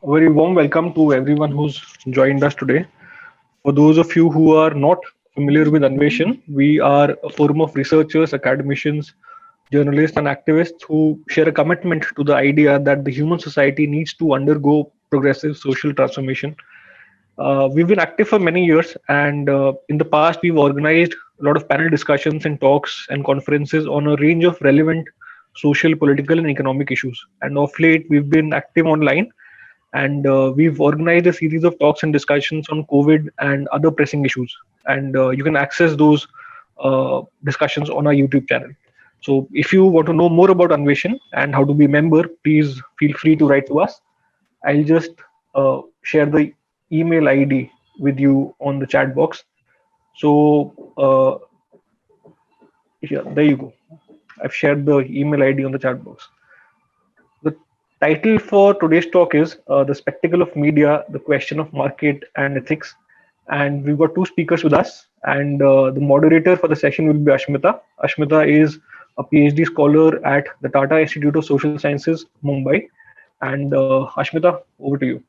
A very warm welcome to everyone who's joined us today. For those of you who are not familiar with Anveshan, we are a forum of researchers, academicians, journalists, and activists who share a commitment to the idea that the human society needs to undergo progressive social transformation. We've been active for many years, and in the past, we've organized a lot of panel discussions and talks and conferences on a range of relevant social, political, and economic issues. And of late, we've been active online and we've organized a series of talks and discussions on COVID and other pressing issues. And you can access those discussions on our YouTube channel. So if you want to know more about Anveshan and how to be a member, please feel free to write to us. I'll just share the email ID with you on the chat box. So yeah, there you go. I've shared the email ID on the chat box. The title for today's talk is The Spectacle of Media, the Question of Market and Ethics. And we've got two speakers with us. And the moderator for the session will be Ashmita. Ashmita is a PhD scholar at the Tata Institute of Social Sciences, Mumbai. And Ashmita, over to you.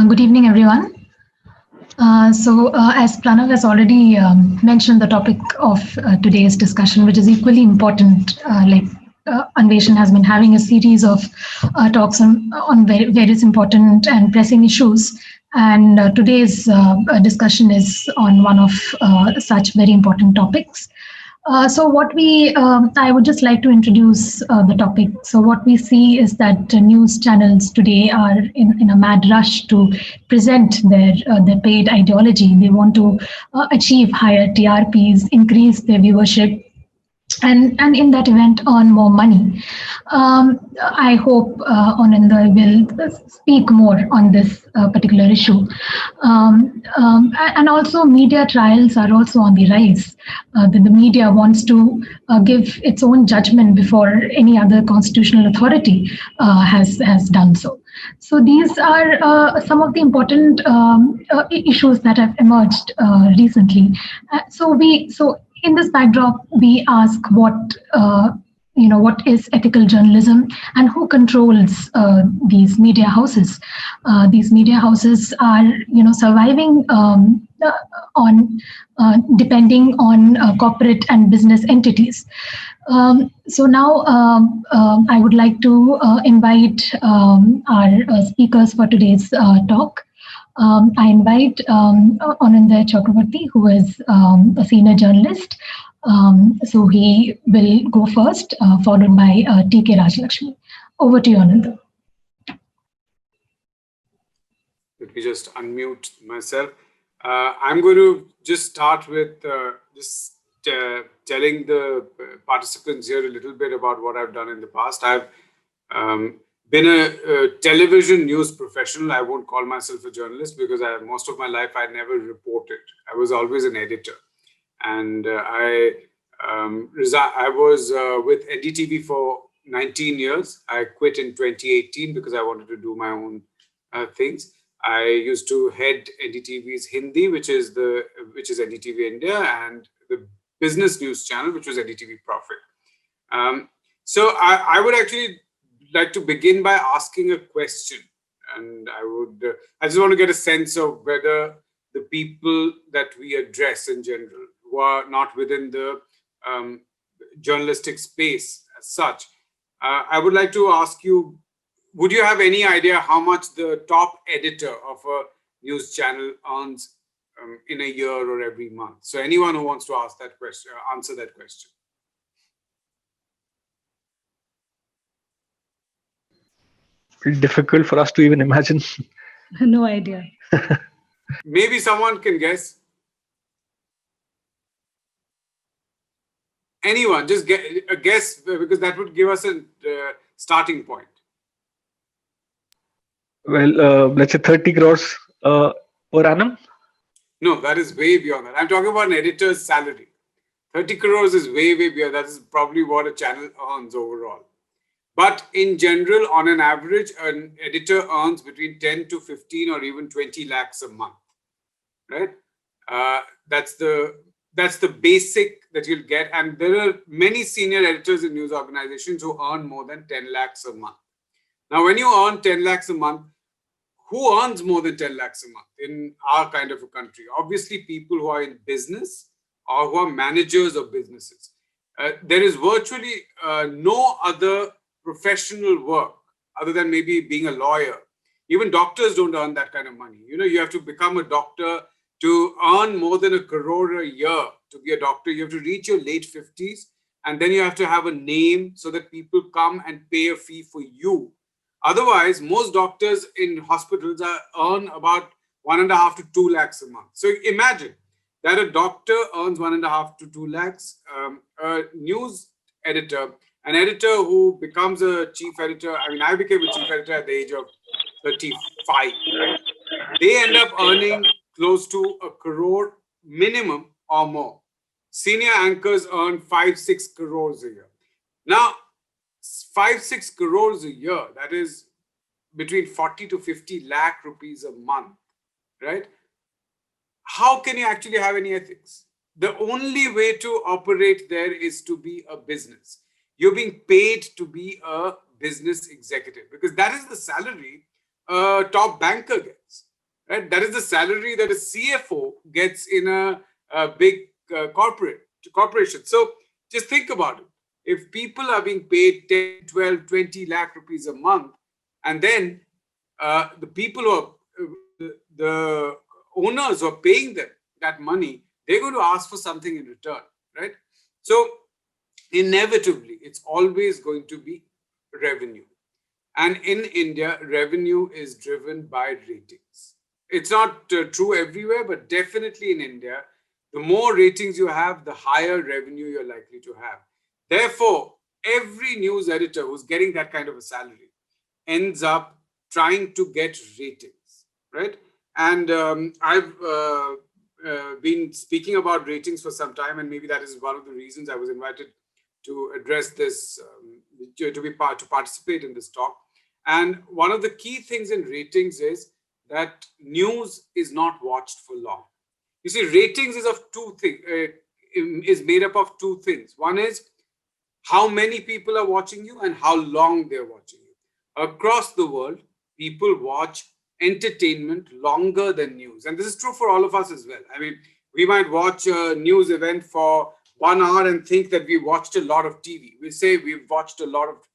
Good evening, everyone. As Pranav has already mentioned, the topic of today's discussion, which is equally important, Anveshan has been having a series of talks on various important and pressing issues. And today's discussion is on one of such very important topics. I would just like to introduce the topic. So what we see is that news channels today are in a mad rush to present their paid ideology. They want to achieve higher TRPs, increase their viewership, and in that event earn more money. I hope Aunindyo will speak more on this particular issue. And also media trials are also on the rise. The media wants to give its own judgment before any other constitutional authority has done so. So these are some of the important issues that have emerged recently. So in this backdrop, we ask what is ethical journalism and who controls these media houses. These media houses are surviving on depending on corporate and business entities. So now I would like to invite our speakers for today's talk. I invite Aunindyo Chakravarty, who is a senior journalist. So he will go first, followed by K Rajalakshmi. Over to you, Aunindyo. Let me just unmute myself. I'm going to just start with telling the participants here a little bit about what I've done in the past. I've been a television news professional. I won't call myself a journalist because most of my life I never reported. I was always an editor. And I was with NDTV for 19 years. I quit in 2018 because I wanted to do my own things. I used to head NDTV's Hindi, which is NDTV India, and the business news channel, which was NDTV Profit. So I would actually like to begin by asking a question, and I just want to get a sense of whether the people that we address in general, who are not within the journalistic space as such, I would like to ask you, would you have any idea how much the top editor of a news channel earns in a year or every month? So anyone who wants to ask that question, answer that question. Pretty difficult for us to even imagine. No idea. Maybe someone can guess. Anyone, just get a guess, because that would give us a starting point. Well, let's say 30 crores per annum. No, that is way beyond that. I'm talking about an editor's salary. 30 crores is way beyond. That is probably what a channel earns overall. But in general, on an average, an editor earns between 10 to 15 or even 20 lakhs a month, right? That's the basic that you'll get. And there are many senior editors in news organizations who earn more than 10 lakhs a month. Now, when you earn 10 lakhs a month, who earns more than 10 lakhs a month in our kind of a country? Obviously, people who are in business or who are managers of businesses. There is virtually no other professional work other than maybe being a lawyer. Even doctors don't earn that kind of money. You have to become a doctor to earn more than 1 crore a year to be a doctor. You have to reach your late 50s, and then you have to have a name so that people come and pay a fee for you. Otherwise, most doctors in hospitals earn about 1.5 to 2 lakhs a month. So imagine that a doctor earns 1.5 to 2 lakhs, a news editor, an editor who becomes a chief editor. I mean, I became a chief editor at the age of 35, right? They end up earning close to 1 crore minimum or more. Senior anchors earn 5-6 crores a year. Now, 5-6 crores a year, that is between 40 to 50 lakh rupees a month, right? How can you actually have any ethics? The only way to operate there is to be a business. You're being paid to be a business executive because that is the salary a top banker gets, right? That is the salary that a CFO gets in a big corporation. So just think about it. If people are being paid 10, 12, 20 lakh rupees a month, and then the people who are the owners who are paying them that money, they're going to ask for something in return, right? So inevitably, it's always going to be revenue. And in India, revenue is driven by ratings. It's not true everywhere, but definitely in India, the more ratings you have, the higher revenue you're likely to have. Therefore, every news editor who's getting that kind of a salary ends up trying to get ratings, right? And I've been speaking about ratings for some time, and maybe that is one of the reasons I was invited to address this, to participate in this talk. And one of the key things in ratings is that news is not watched for long. You see, ratings is of two things, is made up of two things. One is how many people are watching you and how long they're watching you. Across the world, people watch entertainment longer than news. And this is true for all of us as well. I mean, we might watch a news event for 1 hour and think that we watched a lot of TV. We say we've watched a lot of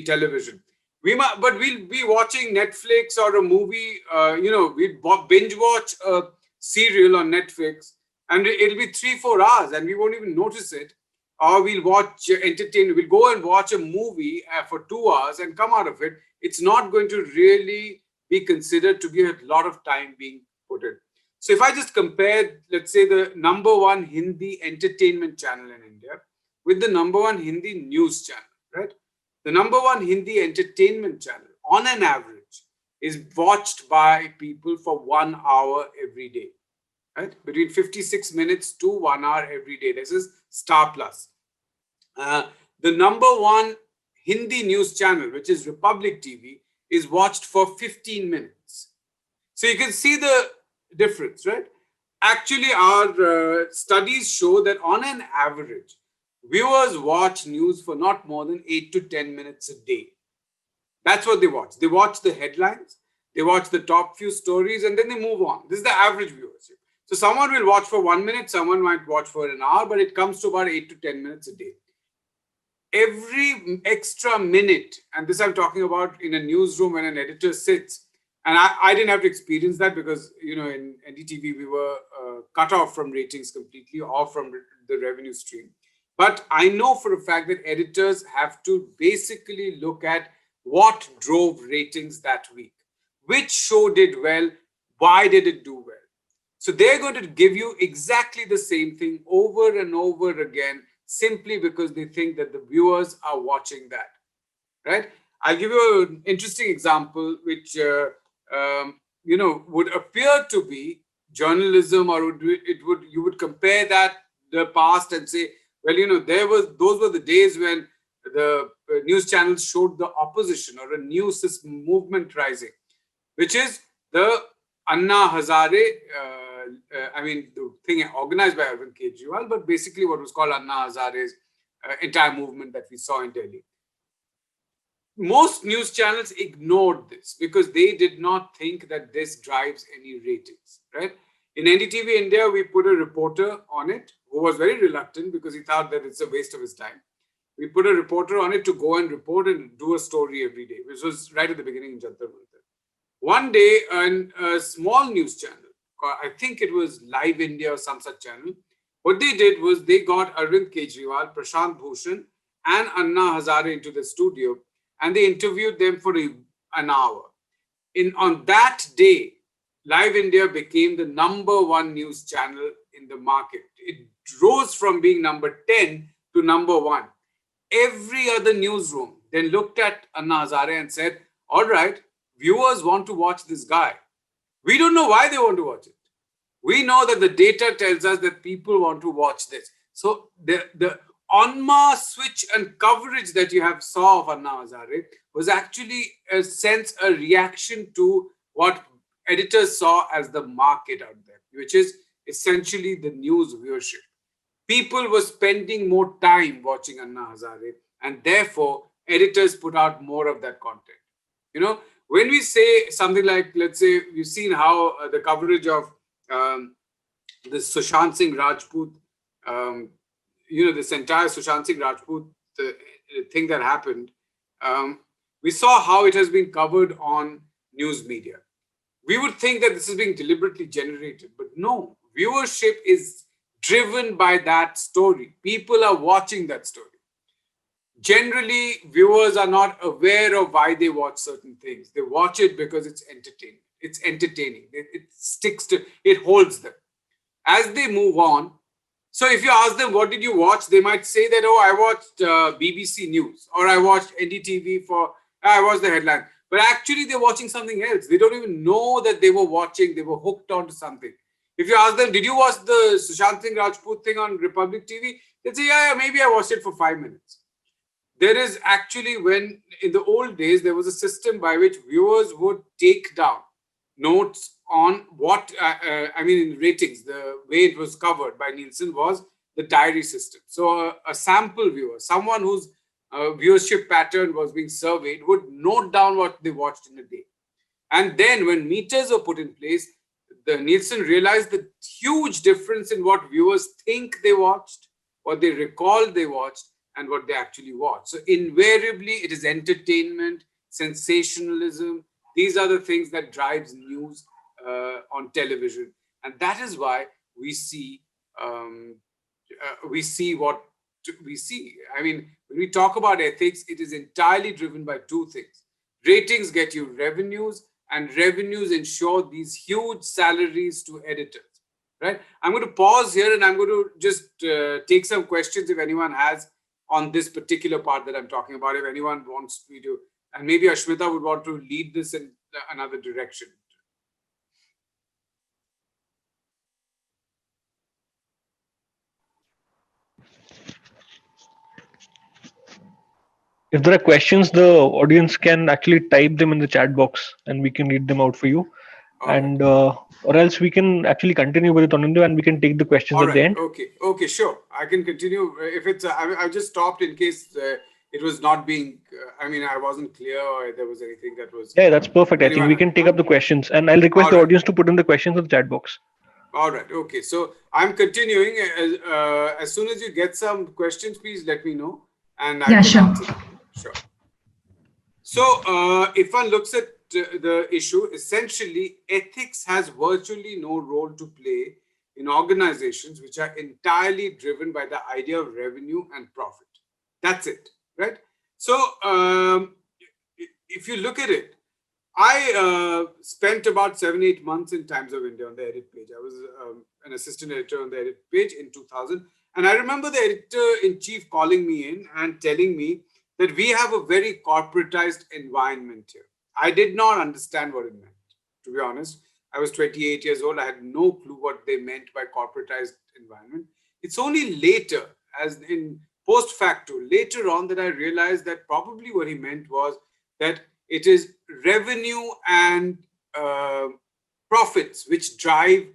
television. But we'll be watching Netflix or a movie, we'll binge watch a serial on Netflix and it'll be 3-4 hours and we won't even notice it. Or we'll watch entertainment, we'll go and watch a movie for 2 hours and come out of it. It's not going to really be considered to be a lot of time being put in. So if I just compare, let's say, the #1 Hindi entertainment channel in India with the #1 Hindi news channel, right? The #1 Hindi entertainment channel, on an average, is watched by people for 1 hour every day, right? Between 56 minutes to 1 hour every day. This is Star Plus. The #1 Hindi news channel, which is Republic TV, is watched for 15 minutes. So you can see the difference, right? Actually, our studies show that on an average, viewers watch news for not more than 8 to 10 minutes a day. That's what they watch. They watch the headlines, they watch the top few stories, and then they move on. This is the average viewership. So someone will watch for 1 minute, someone might watch for an hour, but it comes to about 8 to 10 minutes a day. Every extra minute, and this I'm talking about in a newsroom when an editor sits, and I didn't have to experience that because, in NDTV, we were cut off from ratings completely or from the revenue stream. But I know for a fact that editors have to basically look at what drove ratings that week. Which show did well? Why did it do well? So they're going to give you exactly the same thing over and over again, simply because they think that the viewers are watching that, right? I'll give you an interesting example, which would appear to be journalism, or you would compare that the past and say, well, those were the days when the news channels showed the opposition or a new movement rising, which is the Anna Hazare, the thing organized by Arvind Kejriwal, but basically what was called Anna Hazare's entire movement that we saw in Delhi. most news channels ignored this because they did not think that this drives any ratings, right? In NDTV India, we put a reporter on it who was very reluctant because he thought that it's a waste of his time. We put a reporter on it to go and report and do a story every day, which was right at the beginning in Jantar Mantar. One day, a small news channel, I think it was Live India or some such channel, what they did was they got Arvind Kejriwal, Prashant Bhushan, and Anna Hazare into the studio, and they interviewed them for an hour. On that day, Live India became the #1 news channel in the market. It rose from being number 10 to #1. Every other newsroom then looked at Anna Hazare and said, all right, viewers want to watch this guy. We don't know why they want to watch it. We know that the data tells us that people want to watch this. So the en masse switch and coverage that you have saw of Anna Hazare was actually a reaction to what editors saw as the market out there, which is essentially the news viewership. People were spending more time watching Anna Hazare, and therefore editors put out more of that content. You know, when we say something like, let's say, we've seen how the coverage of the Sushant Singh Rajput, this entire Sushant Singh Rajput thing that happened, we saw how it has been covered on news media. We would think that this is being deliberately generated, but no, viewership is driven by that story. People are watching that story. Generally, viewers are not aware of why they watch certain things. They watch it because it's entertaining. It's entertaining. It sticks to, it holds them. As they move on, so if you ask them, what did you watch? They might say that, oh, I watched BBC News, or I watched NDTV I watched the headline. But actually, they're watching something else. They don't even know that they were watching, they were hooked onto something. If you ask them, did you watch the Sushant Singh Rajput thing on Republic TV? They'd say, yeah, maybe I watched it for 5 minutes. There is actually, when in the old days, there was a system by which viewers would take down notes on what, in ratings, the way it was covered by Nielsen was the diary system. So a sample viewer, someone whose viewership pattern was being surveyed, would note down what they watched in a day. And then when meters were put in place, the Nielsen realized the huge difference in what viewers think they watched, what they recall they watched, and what they actually watch. So invariably, it is entertainment, sensationalism. These are the things that drives news on television. And that is why we see what we see. I mean, when we talk about ethics, it is entirely driven by two things. Ratings get you revenues, and revenues ensure these huge salaries to editors, right? I'm going to pause here and I'm going to just take some questions if anyone has on this particular part that I'm talking about, if anyone wants me to, and maybe Ashmita would want to lead this in another direction. If there are questions, the audience can actually type them in the chat box and we can read them out for you. And or else we can actually continue with it, Aunindyo, and we can take the questions at the end. Okay, sure. I can continue. If it's, I just stopped in case it was not being, I wasn't clear or there was anything that was... Yeah, that's perfect. I think we can take up the questions, and I'll request the audience to put in the questions in the chat box. All right. Okay. So I'm continuing. As soon as you get some questions, please let me know. And I can answer them. Sure. So if one looks at the issue, essentially, ethics has virtually no role to play in organizations which are entirely driven by the idea of revenue and profit. That's it, right? So if you look at it, I spent about 7-8 months in Times of India on the edit page. I was an assistant editor on the edit page in 2000. And I remember the editor-in-chief calling me in and telling me that we have a very corporatized environment here. I did not understand what it meant, to be honest. I was 28 years old. I had no clue what they meant by corporatized environment. It's only later, as in post facto, later on, that I realized that probably what he meant was that it is revenue and profits which drive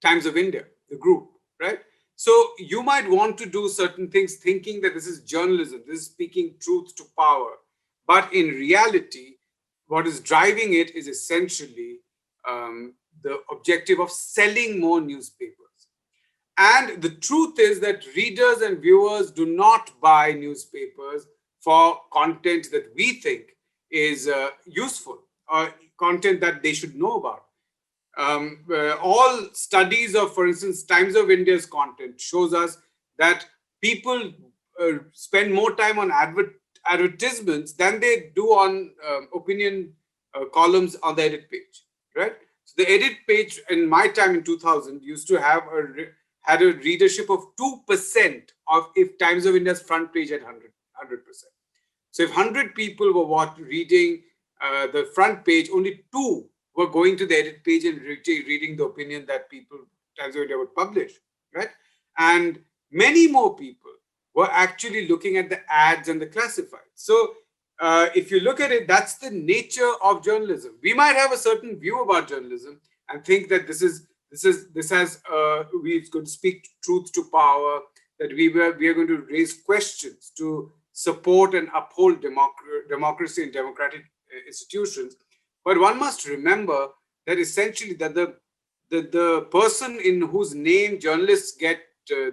Times of India, the group, right? So you might want to do certain things thinking that this is journalism, this is speaking truth to power. But in reality, what is driving it is essentially the objective of selling more newspapers. And the truth is that readers and viewers do not buy newspapers for content that we think is useful or content that they should know about. All studies of, for instance, Times of India's content shows us that people spend more time on advertisements than they do on opinion columns on the edit page, right? So the edit page in my time in 2000 used to have had a readership of 2% of if Times of India's front page had 100%. So if 100 people were reading the front page, only 2 were going to the edit page and reading the opinion that Times of India would publish, right? And many more people were actually looking at the ads and the classifieds. So if you look at it, that's the nature of journalism. We might have a certain view about journalism and think that we're going to speak truth to power, that we are going to raise questions to support and uphold democracy and democratic institutions. But one must remember that essentially that the person in whose name journalists get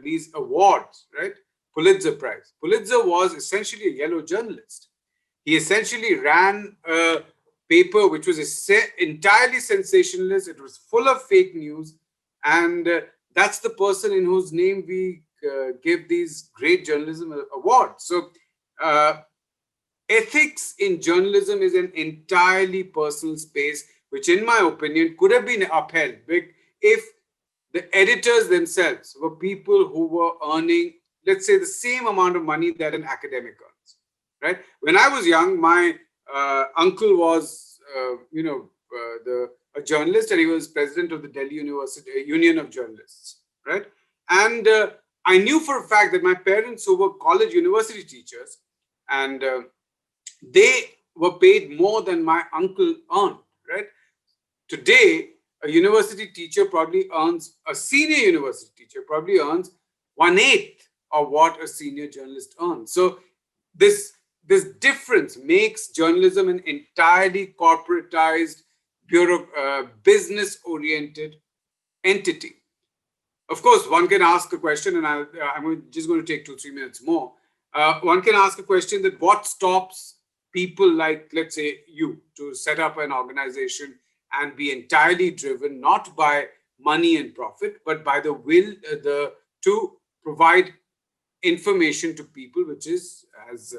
these awards, right? Pulitzer Prize. Pulitzer was essentially a yellow journalist. He essentially ran a paper which was entirely sensationalist. It was full of fake news. And that's the person in whose name we give these great journalism awards. So ethics in journalism is an entirely personal space, which in my opinion could have been upheld if the editors themselves were people who were earning, let's say, the same amount of money that an academic earns, right? When I was young, my uncle was, a journalist, and he was president of the Delhi University Union of Journalists, right? And I knew for a fact that my parents, who were college university teachers, and they were paid more than my uncle earned, right? Today, a university teacher probably earns, a senior university teacher probably earns 1/8 of what a senior journalist earns. So this difference makes journalism an entirely corporatized, business-oriented entity. Of course, one can ask a question, and I'm just going to take 2-3 minutes more. One can ask a question that what stops people like, let's say, you to set up an organization and be entirely driven not by money and profit, but by the will to provide information to people, which is, as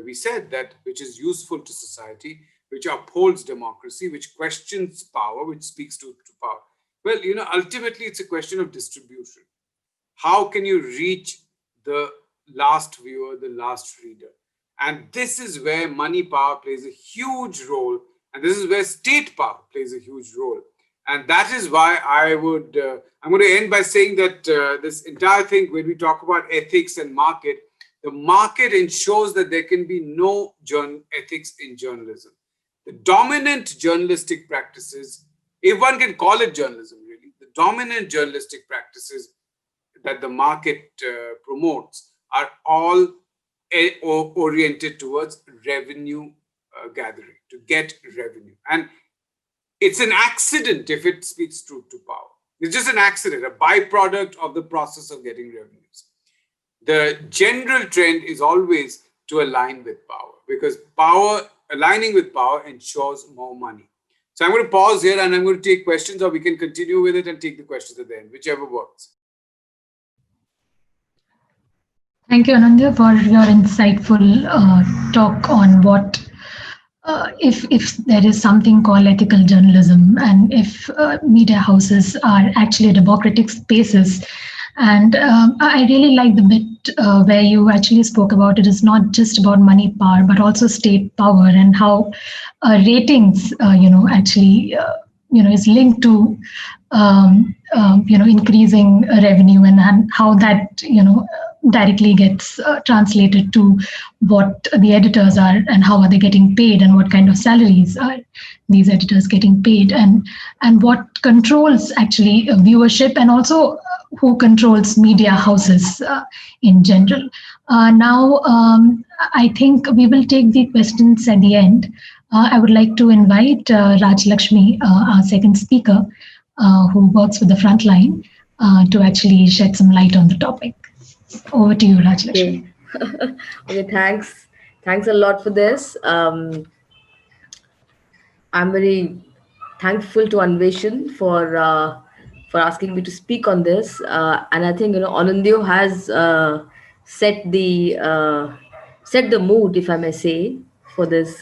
we said, that which is useful to society, which upholds democracy, which questions power, which speaks to power. Well, ultimately, it's a question of distribution. How can you reach the last viewer, the last reader? And this is where money power plays a huge role. And this is where state power plays a huge role. And that is why I'm going to end by saying that this entire thing, when we talk about ethics and market, the market ensures that there can be no ethics in journalism. The dominant journalistic practices, if one can call it journalism really, the dominant journalistic practices that the market promotes are all oriented towards revenue gathering, to get revenue. And it's an accident if it speaks truth to power. It's just an accident, a byproduct of the process of getting revenues. The general trend is always to align with power, because aligning with power ensures more money. So I'm going to pause here and I'm going to take questions, or we can continue with it and take the questions at the end, whichever works. Thank you, Aunindyo, for your insightful talk on what if there is something called ethical journalism, and if media houses are actually democratic spaces. And I really like the bit where you actually spoke about it is not just about money power, but also state power, and how ratings, actually, is linked to, increasing revenue, and how that, directly gets translated to what the editors are and how are they getting paid and what kind of salaries are these editors getting paid, and what controls actually viewership, and also who controls media houses in general. Now, I think we will take the questions at the end. I would like to invite Rajalakshmi, our second speaker, who works with the Frontline, to actually shed some light on the topic. Over to you, Rajalakshmi. Okay. Okay, thanks. Thanks a lot for this. I'm very thankful to Anveshan for asking me to speak on this. And I think Aunindyo has set the mood, if I may say, for this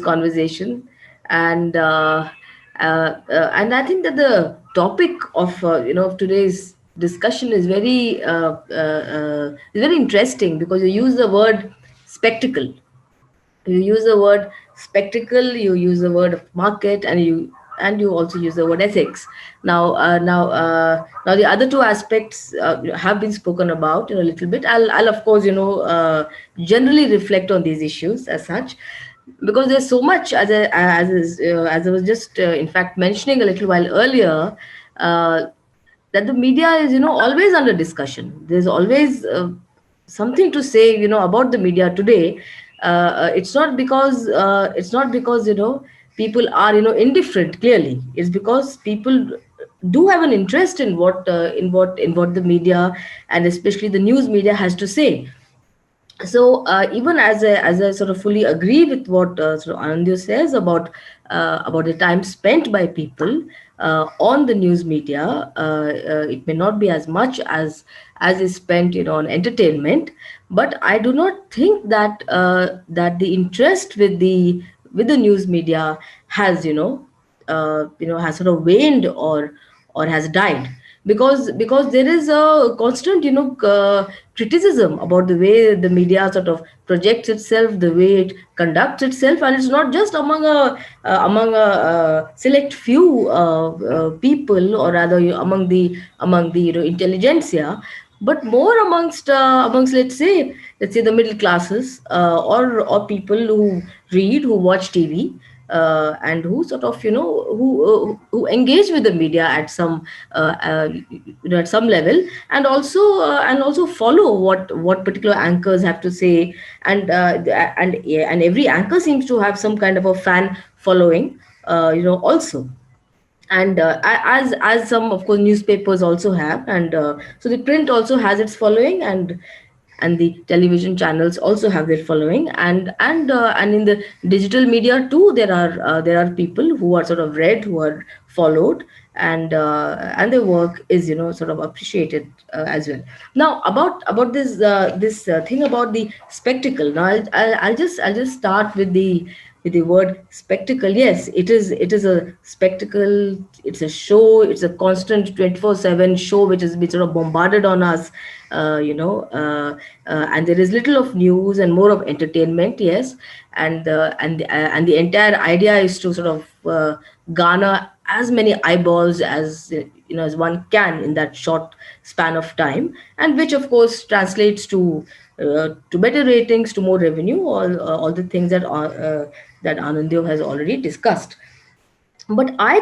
conversation. And and I think that the topic of of today's discussion is very interesting, because you use the word spectacle. You use the word spectacle, you use the word market, and you also use the word ethics. Now the other two aspects have been spoken about a little bit. I'll of course generally reflect on these issues as such, because there's so much, as I was just in fact mentioning a little while earlier, uh, that the media is always under discussion. There's always something to say about the media today. It's not because people are indifferent. Clearly, it's because people do have an interest in what the media, and especially the news media, has to say. So even as I sort of fully agree with what sort of Anindyo says about the time spent by people on the news media, it may not be as much as is spent on entertainment, but I do not think that the interest with the news media has has sort of waned or has died, because there is a constant criticism about the way the media sort of projects itself, the way it conducts itself, and it's not just among a select few people, or rather among the intelligentsia, but more amongst let's say the middle classes, or people who read, who watch TV, and who sort of who engage with the media at some level, and also follow what particular anchors have to say, and every anchor seems to have some kind of a fan following, also. And as some, of course, newspapers also have, and so the print also has its following, and the television channels also have their following, and in the digital media too, there are people who are sort of read, who are followed, and their work is sort of appreciated as well. Now, about this thing about the spectacle. Now I'll just start with the word spectacle. Yes, it is a spectacle. It's a show. It's a constant 24/7 show which is been sort of bombarded on us, and there is little of news and more of entertainment. Yes, and the entire idea is to sort of garner as many eyeballs as one can in that short span of time, and which of course translates to better ratings, to more revenue, all the things that Anindyo has already discussed. But I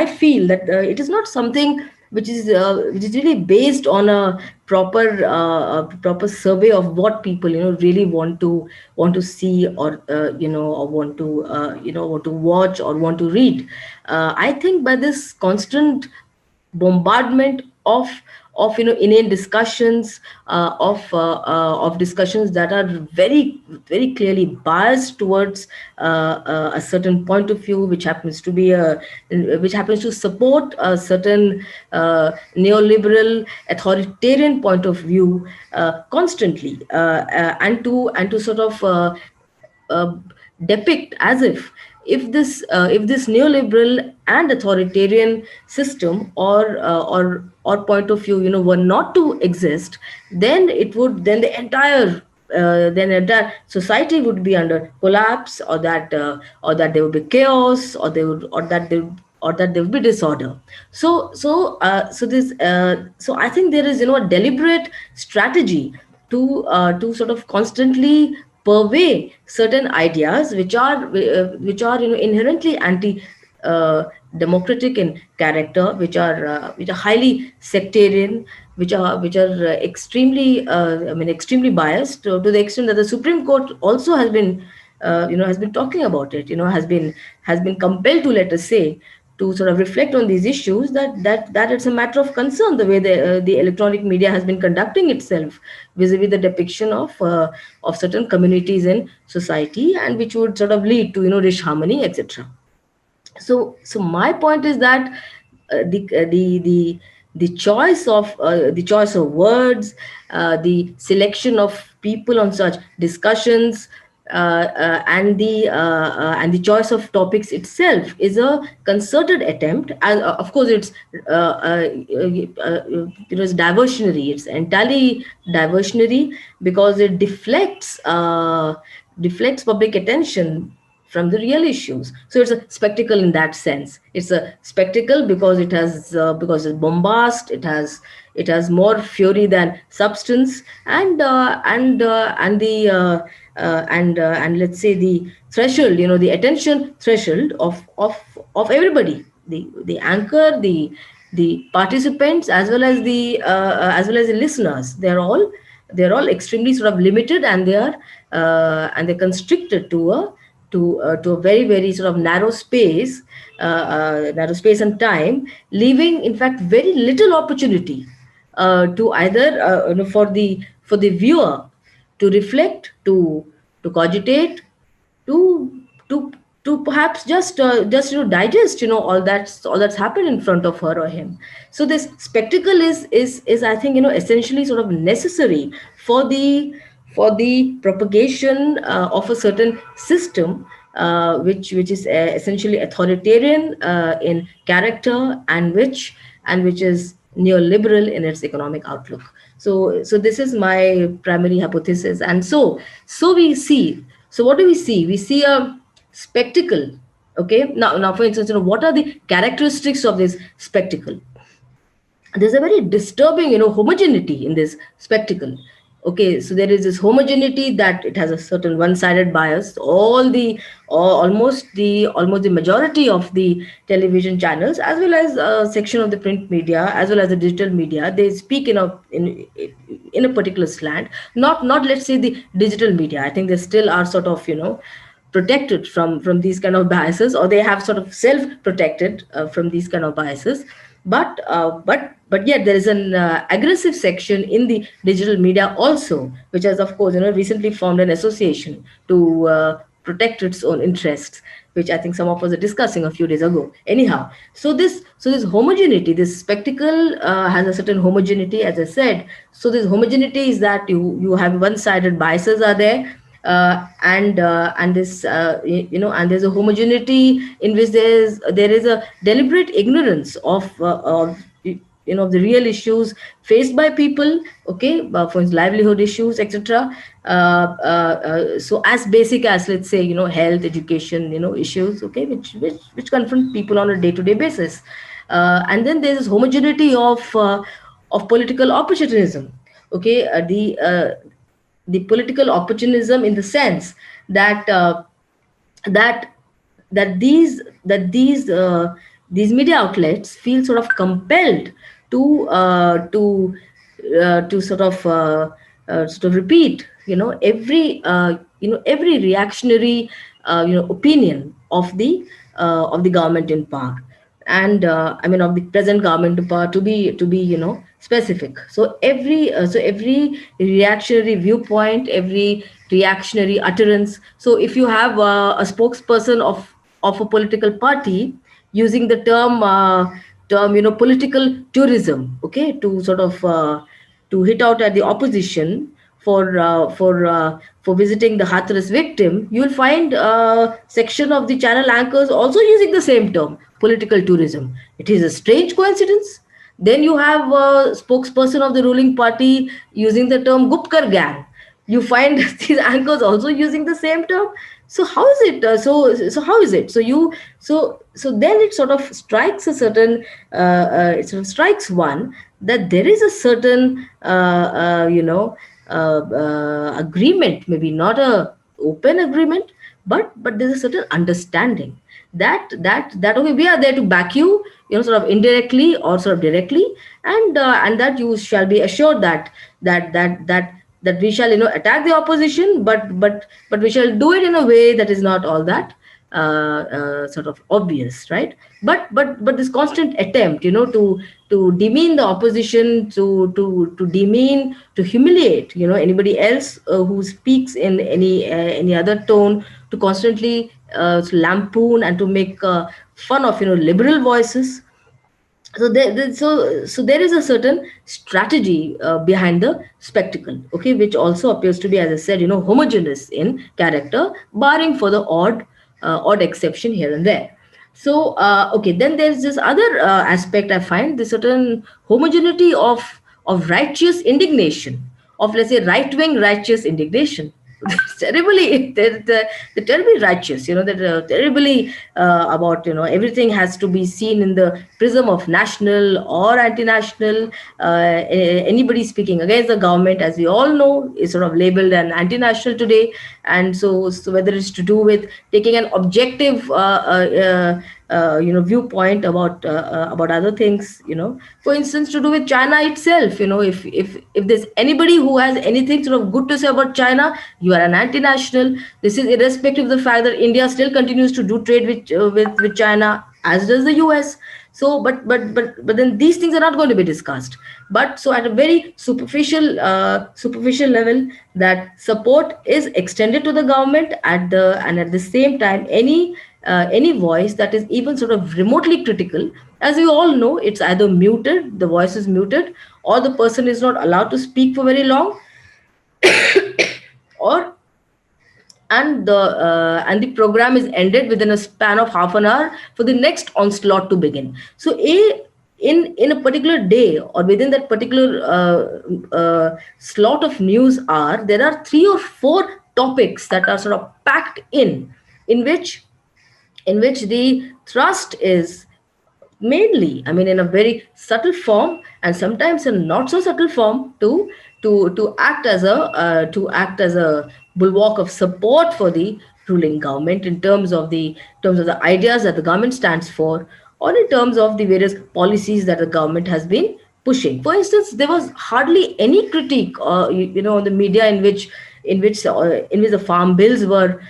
feel that it is not something which is really based on a proper survey of what people really want to see, or want to watch or want to read. I think by this constant bombardment of inane discussions, of discussions that are very very clearly biased towards a certain point of view, which happens to support a certain neoliberal authoritarian point of view, constantly, and to sort of uh, depict as if this neoliberal and authoritarian system, or point of view were not to exist, then the entire society would be under collapse, or that there would be chaos, or that or that there will be disorder. So I think there is a deliberate strategy to sort of constantly purvey certain ideas which are inherently anti uh, democratic in character, which are highly sectarian, which are extremely biased, to the extent that the Supreme Court also has been talking about it, has been compelled to, let us say, to sort of reflect on these issues, that it's a matter of concern the way the electronic media has been conducting itself vis-a-vis the depiction of certain communities in society, and which would sort of lead to disharmony, etc. So my point is that the choice of words, the selection of people on such discussions, and the choice of topics itself is a concerted attempt. And of course, it's diversionary. It's entirely diversionary, because it deflects public attention from the real issues. So it's a spectacle in that sense. It's a spectacle because it's bombast. It has more fury than substance, and let's say the threshold, the attention threshold of everybody, the anchor, the participants, as well as the listeners. They're all extremely sort of limited, and they're constricted to a very, very sort of narrow space and time, leaving in fact very little opportunity to either for the viewer to reflect, to cogitate, to to to perhaps just digest all that's happened in front of her or him. So this spectacle is I think essentially sort of necessary for the propagation of a certain system, which is essentially authoritarian in character, and which is neoliberal in its economic outlook. So this is my primary hypothesis. And so we see. So what do we see? We see a spectacle. Okay. Now, for instance, what are the characteristics of this spectacle? There's a very disturbing homogeneity in this spectacle. Okay, so there is this homogeneity, that it has a certain one-sided bias. Almost the majority of the television channels, as well as a section of the print media, as well as the digital media, they speak in a particular slant. Not let's say the digital media. I think they still are sort of protected from these kind of biases, or they have sort of self protected from these kind of biases. But yet there is an aggressive section in the digital media also, which has of course recently formed an association to protect its own interests, which I think some of us are discussing a few days ago. Anyhow, so this homogeneity, this spectacle has a certain homogeneity, as I said. So this homogeneity is that you have one-sided biases are there, and this and there's a homogeneity in which there is a deliberate ignorance of the real issues faced by people. Okay, for instance, livelihood issues, etc. So as basic as, let's say, health, education, issues, okay, which confront people on a day-to-day basis. And then there's this homogeneity of political opportunism. Okay, the political opportunism, in the sense that that these media outlets feel sort of compelled to sort of repeat every reactionary opinion of the government in power, and of the present government in power, to be specific. So every reactionary viewpoint, every reactionary utterance. So if you have a spokesperson of a political party using the term political tourism, okay, to sort of to hit out at the opposition for visiting the Hathras victim, you will find a section of the channel anchors also using the same term, political tourism. It is a strange coincidence. Then you have a spokesperson of the ruling party using the term Gupkar gang. You find these anchors also using the same term. So how is it? So how is it? So then it sort of strikes a certain it sort of strikes one that there is a certain agreement, maybe not a open agreement, but there's a certain understanding that okay, we are there to back you, sort of indirectly or sort of directly, and that you shall be assured that that that that we shall attack the opposition, but we shall do it in a way that is not all that sort of obvious, right? But this constant attempt, to demean the opposition, to demean, to humiliate, anybody else who speaks in any other tone, to constantly lampoon and to make fun of liberal voices. So there is a certain strategy behind the spectacle, okay, which also appears to be, as I said, homogeneous in character, barring for the odd exception here and there. So okay, then there's this other aspect I find, the certain homogeneity of righteous indignation, of, let's say, right wing righteous indignation. It's terribly, they're terribly righteous, they're terribly about, everything has to be seen in the prism of national or anti-national. Anybody speaking against the government, as we all know, is sort of labeled an anti-national today. And so whether it's to do with taking an objective viewpoint about other things, for instance, to do with China itself, if there's anybody who has anything sort of good to say about China, you are an anti-national. This is irrespective of the fact that India still continues to do trade with China, as does the US. So but then these things are not going to be discussed. But so at a very superficial level, that support is extended to the government, at the same time, any voice that is even sort of remotely critical, as we all know, it's either muted, the voice is muted, or the person is not allowed to speak for very long, or and the program is ended within a span of half an hour for the next onslaught to begin. So in a particular day, or within that particular slot of news hour, there are 3 or 4 topics that are sort of packed in which the thrust is mainly, I mean, in a very subtle form, and sometimes in not so subtle form, to act as a bulwark of support for the ruling government, in terms of the ideas that the government stands for, or in terms of the various policies that the government has been pushing. For instance, there was hardly any critique, on the media, in which the farm bills were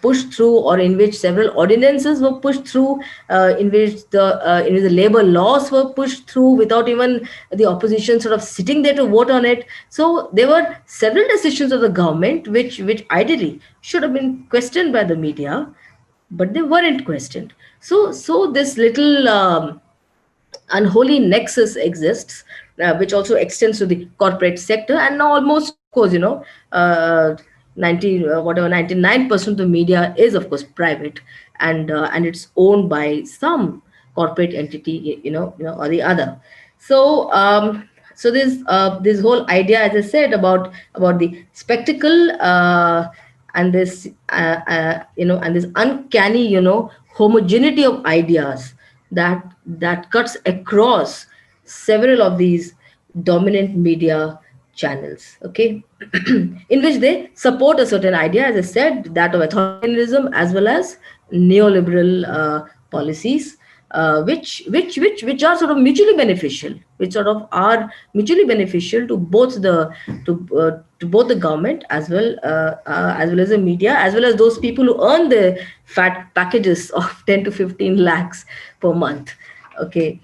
pushed through, or in which several ordinances were pushed through, in which the labor laws were pushed through without even the opposition sort of sitting there to vote on it. So there were several decisions of the government which ideally should have been questioned by the media, but they weren't questioned. So this little unholy nexus exists, which also extends to the corporate sector, and now almost, of course, 99% of the media is, of course, private, and it's owned by some corporate entity, or the other. So this whole idea, as I said, about the spectacle, and this uncanny, homogeneity of ideas that cuts across several of these dominant media channels, okay, in which they support a certain idea, as I said, that of authoritarianism, as well as neoliberal policies, which are sort of mutually beneficial, which sort of are mutually beneficial to both the government, as well as the media, as well as those people who earn the fat packages of 10 to 15 lakhs per month, okay.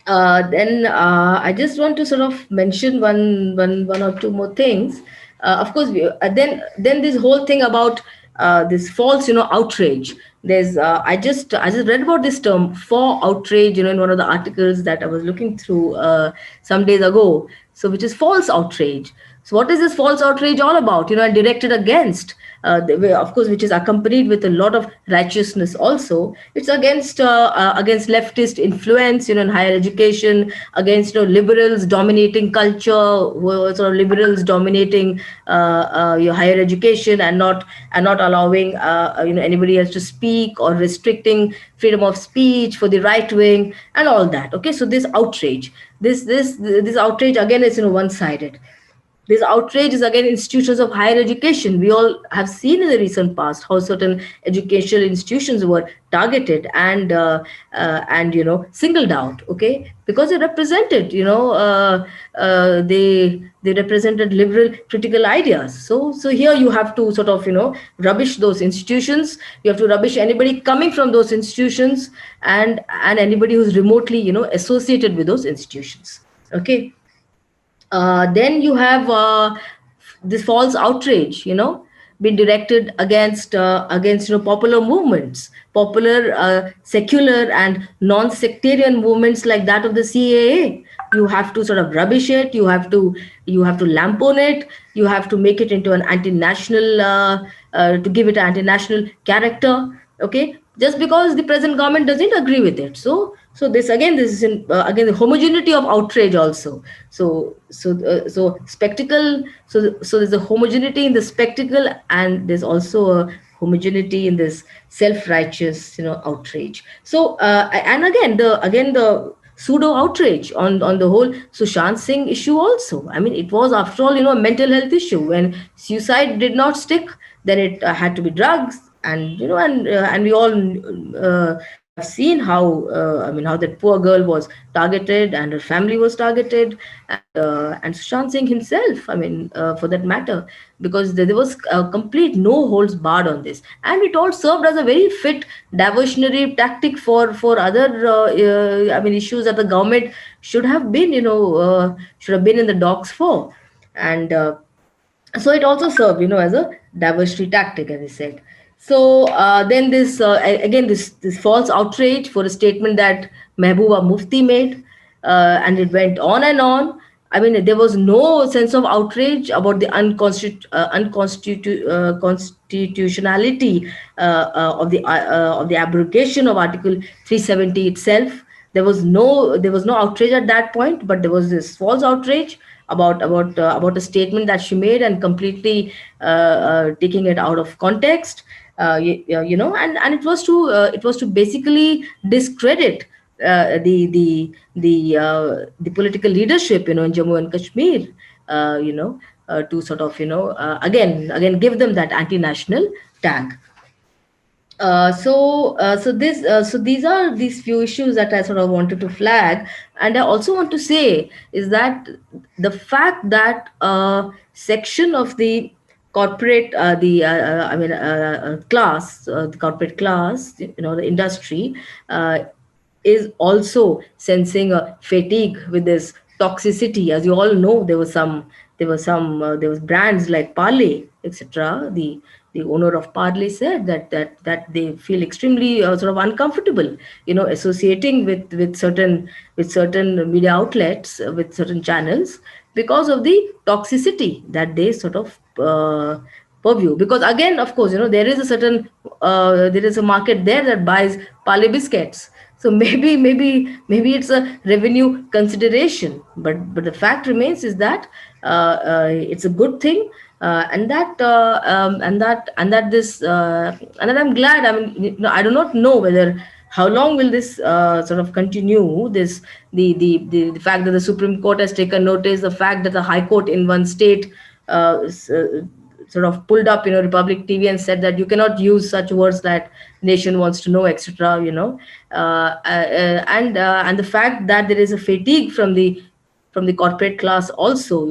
Then I just want to sort of mention one or two more things. Of course, then this whole thing about this false, outrage. There's I just read about this term for outrage, in one of the articles that I was looking through some days ago. So, which is false outrage. So what is this false outrage all about? And directed against, of course, which is accompanied with a lot of righteousness. Also, it's against leftist influence, in higher education, against liberals dominating culture, sort of liberals dominating your higher education, and not allowing anybody else to speak, or restricting freedom of speech for the right wing and all that. Okay, so this outrage, this outrage again is one sided. This outrage is again institutions of higher education. We all have seen in the recent past how certain educational institutions were targeted and singled out. Okay, because they represented they represented liberal critical ideas. So here you have to sort of rubbish those institutions. You have to rubbish anybody coming from those institutions, and anybody who's remotely associated with those institutions. Okay. Then you have this false outrage, been directed against popular movements, popular secular and non-sectarian movements like that of the CAA. You have to sort of rubbish it. You have to lampoon it. You have to make it into an anti-national, to give it an anti-national character. Okay, just because the present government doesn't agree with it. So this is again the homogeneity of outrage also. So spectacle. So there's a homogeneity in the spectacle, and there's also a homogeneity in this self-righteous outrage. So and again the pseudo outrage on the whole Sushant Singh issue also. I mean, it was, after all, a mental health issue. When suicide did not stick, then it had to be drugs. And we all have seen how how that poor girl was targeted, and her family was targeted, and Sushant Singh himself, for that matter, because there was a complete no holds barred on this, and it all served as a very fit diversionary tactic for other issues that the government should have been in the docks for. And so it also served as a diversionary tactic, as I said. So then this false outrage for a statement that Mehbooba Mufti made, and it went on and on. I mean, there was no sense of outrage about the constitutionality of the abrogation of Article 370 itself. There was no outrage at that point, but there was this false outrage about a statement that she made, and completely taking it out of context. And it was to basically discredit the political leadership in Jammu and Kashmir, to sort of again give them that anti-national tag. So these are these few issues that I sort of wanted to flag. And I also want to say is that the fact that section of the corporate class, the corporate class, the industry, is also sensing a fatigue with this toxicity. As you all know, there was brands like Parley, etc. The owner of Parley said that they feel extremely sort of uncomfortable, associating with certain media outlets, with certain channels, because of the toxicity that they sort of purview. Because again, of course, there is a market there that buys Parley biscuits. So maybe it's a revenue consideration, but the fact remains is that it's a good thing, and that I'm glad. I mean, I do not know whether how long will this sort of continue. The fact that the Supreme Court has taken notice, the fact that the High Court in one state sort of pulled up Republic TV and said that you cannot use such words that nation wants to know, etc. And the fact that there is a fatigue from the corporate class also,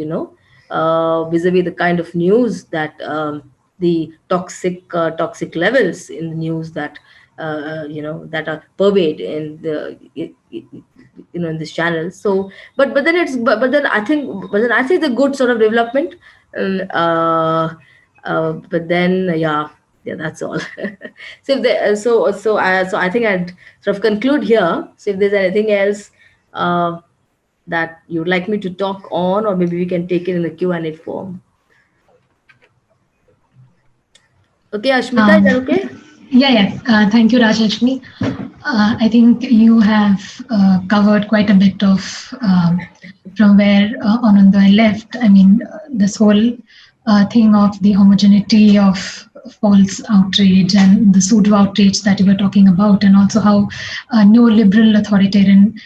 vis-a-vis the kind of news that the toxic levels in the news that that are pervade in the in this channel. So but then I think the good sort of development. But then that's all. So if there, so I think I'd sort of conclude here. So if there's anything else, that you'd like me to talk on, or maybe we can take it in the Q&A form. Okay, Ashmita, is that okay? Yeah. Thank you, Rajalakshmi. I think you have covered quite a bit of from where Aunindyo left. I mean, this whole thing of the homogeneity of false outrage and the pseudo outrage that you were talking about, and also how neoliberal authoritarian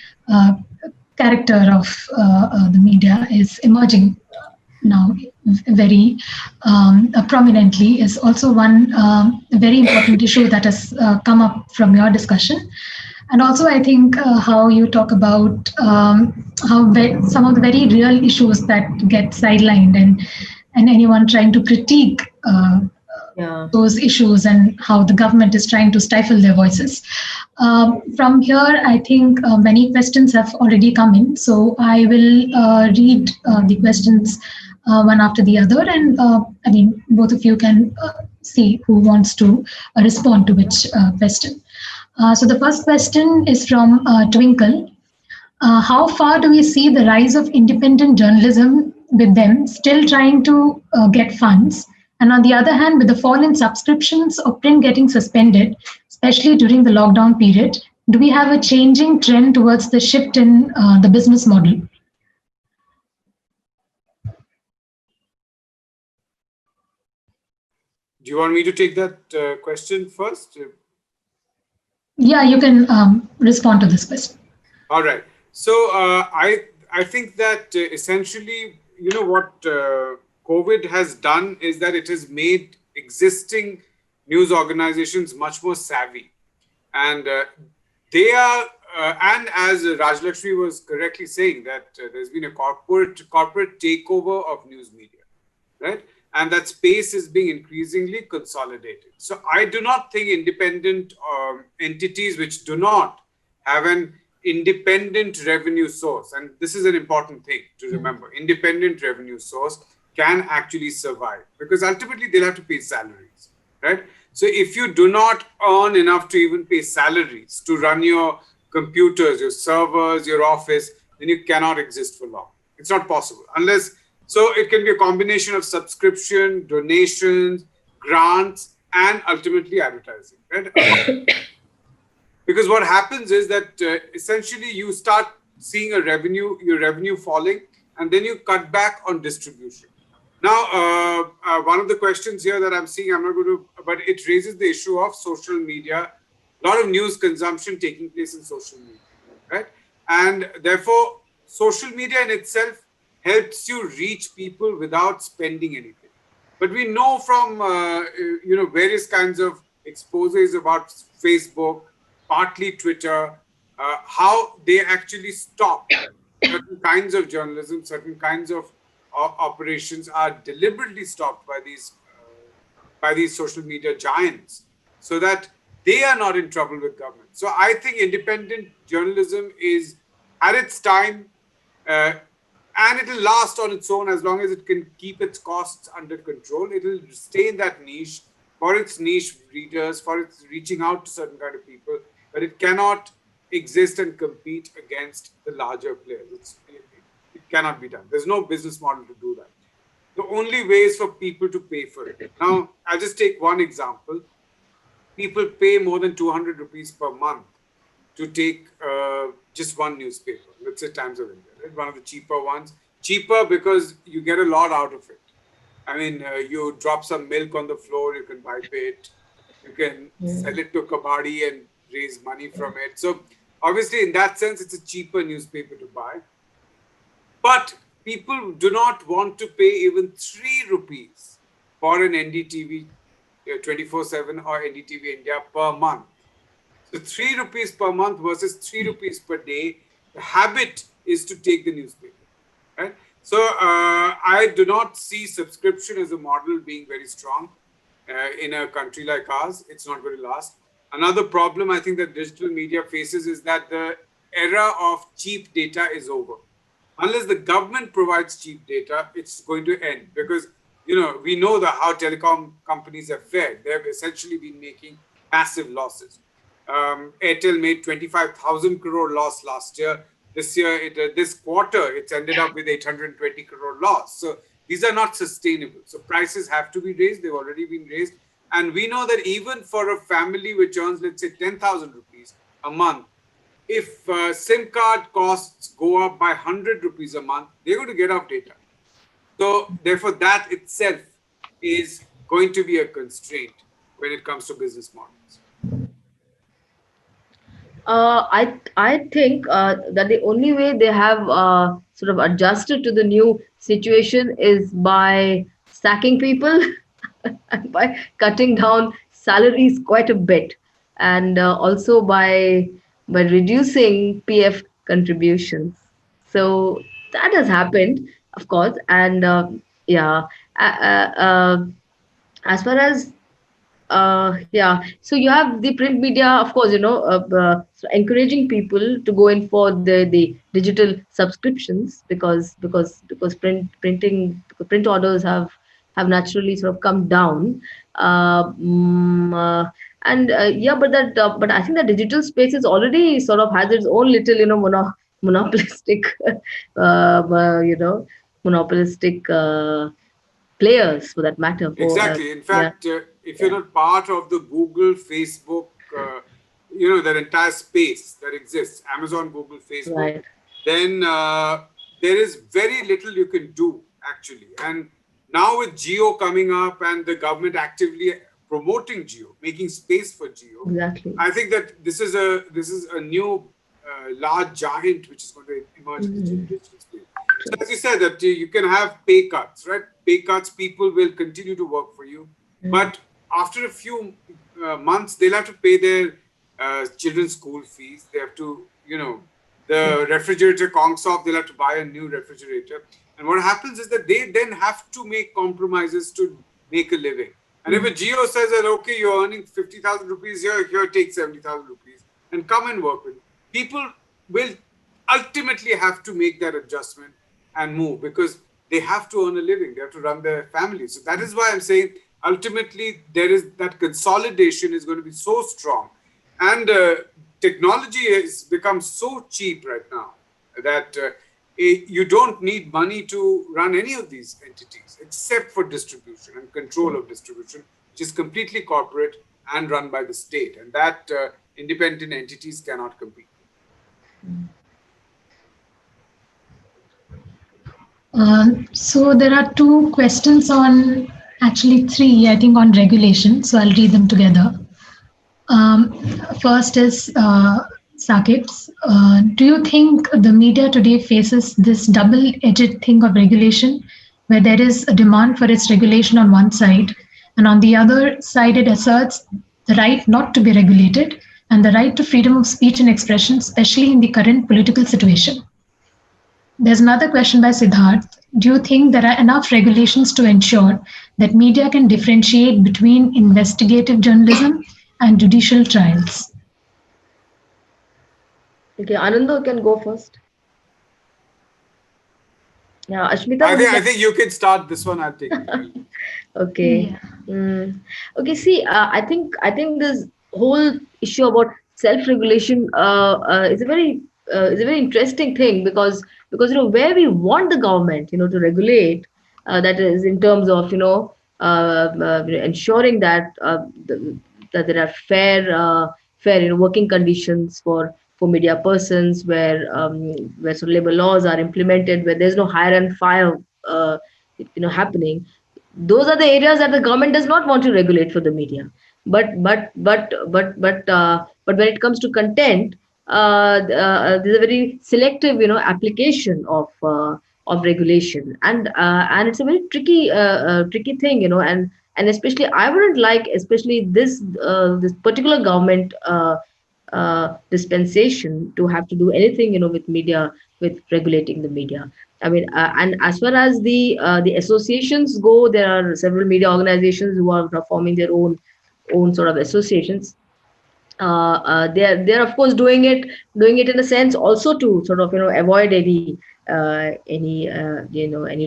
character of the media is emerging now very prominently, is also one very important issue that has come up from your discussion. And also, I think how you talk about how some of the very real issues that get sidelined, and anyone trying to critique those issues, and how the government is trying to stifle their voices. From here, I think many questions have already come in, so I will read the questions one after the other, and I mean, both of you can see who wants to respond to which question. So the first question is from Twinkle. How far do we see the rise of independent journalism, with them still trying to get funds? And on the other hand, with the fall in subscriptions of print getting suspended, especially during the lockdown period, do we have a changing trend towards the shift in the business model? Do you want me to take that question first? Yeah, you can respond to this question. All right. So I think that essentially, you know, what COVID has done is that it has made existing news organizations much more savvy, and they are. And as Rajalakshmi was correctly saying, that there's been a corporate takeover of news media, right? And that space is being increasingly consolidated. So I do not think independent entities which do not have an independent revenue source, and this is an important thing to remember, independent revenue source can actually survive, because ultimately they'll have to pay salaries, right? So if you do not earn enough to even pay salaries to run your computers, your servers, your office, then you cannot exist for long. It's not possible unless. So it can be a combination of subscription, donations, grants, and ultimately advertising, right? Because what happens is that essentially you start seeing your revenue falling, and then you cut back on distribution. Now, one of the questions here that I'm seeing, I'm not going to, but it raises the issue of social media, a lot of news consumption taking place in social media, right? And therefore, social media in itself helps you reach people without spending anything. But we know from various kinds of exposés about Facebook, partly Twitter, how they actually stop certain kinds of journalism, certain kinds of operations are deliberately stopped by these social media giants, so that they are not in trouble with government. So I think independent journalism is at its time. And it will last on its own as long as it can keep its costs under control. It will stay in that niche for its niche readers, for its reaching out to certain kind of people, but it cannot exist and compete against the larger players. It cannot be done. There's no business model to do that. The only way is for people to pay for it. Now, I'll just take one example. People pay more than 200 rupees per month to take just one newspaper, let's say Times of India. One of the cheaper ones. Cheaper because you get a lot out of it. I mean, you drop some milk on the floor, you can buy it, you can sell it to a kabadi and raise money from it. So obviously, in that sense, it's a cheaper newspaper to buy. But people do not want to pay even 3 rupees for an NDTV 24/7 or NDTV India per month. So 3 rupees per month versus 3 rupees per day. The habit is to take the newspaper, right? So I do not see subscription as a model being very strong in a country like ours. It's not going to last. Another problem I think that digital media faces is that the era of cheap data is over. Unless the government provides cheap data, it's going to end, because we know how telecom companies have fared. They have essentially been making massive losses. Airtel made 25,000 crore loss last year. this year, this quarter, it's ended up with 820 crore loss. So these are not sustainable. So prices have to be raised. They've already been raised. And we know that even for a family which earns, let's say, 10,000 rupees a month, if SIM card costs go up by 100 rupees a month, they're going to get off data. So therefore, that itself is going to be a constraint when it comes to business models. I think that the only way they have sort of adjusted to the new situation is by sacking people and by cutting down salaries quite a bit, and also by reducing PF contributions. So that has happened, of course, and yeah. As far as yeah, so you have the print media, of course, so encouraging people to go in for the digital subscriptions, because print orders have naturally sort of come down. And yeah, but I think the digital space is already sort of has its own little, monopolistic, monopolistic players, for that matter. Exactly. In fact, if you're not part of the Google, Facebook, that entire space that exists, Amazon, Google, Facebook, Right. then there is very little you can do, actually. And now with Geo coming up and the government actively promoting Geo, making space for Geo, Exactly. I think that this is a new large giant which is going to emerge in the digital space. So as you said, that you can have pay cuts, right? Pay cuts, people will continue to work for you. But after a few months, they'll have to pay their children's school fees. They have to, the refrigerator conks off, they'll have to buy a new refrigerator. And what happens is that they then have to make compromises to make a living. And if a Geo says that, okay, you're earning 50,000 rupees here, take 70,000 rupees and come and work with it, people will ultimately have to make that adjustment and move, because they have to earn a living. They have to run their families. So that is why I'm saying ultimately there is that consolidation is going to be so strong. And technology has become so cheap right now that you don't need money to run any of these entities except for distribution and control of distribution, which is completely corporate and run by the state. And that independent entities cannot compete. So there are two questions actually three, I think, on regulation. So I'll read them together. First is Sakib's. Do you think the media today faces this double-edged thing of regulation, where there is a demand for its regulation on one side, and on the other side it asserts the right not to be regulated and the right to freedom of speech and expression, especially in the current political situation? There's another question by Siddharth. Do you think there are enough regulations to ensure that media can differentiate between investigative journalism and judicial trials? Okay, Anando can go first. Yeah, Ashmita. I think you can start this one. I'll take it. Okay. Yeah. Okay. See, I think this whole issue about self-regulation is a very interesting thing, because where we want the government to regulate, that is in terms of ensuring that that there are fair working conditions for media persons, where sort of labor laws are implemented, where there's no hire and fire happening. Those are the areas that the government does not want to regulate for the media. But when it comes to content, there's a very selective application of regulation, and it's a very tricky thing, and especially I wouldn't like, especially this particular government dispensation, to have to do anything with media, with regulating the media. I mean, and as far as the associations go, there are several media organizations who are forming their own sort of associations. They're of course doing it in a sense also to sort of avoid any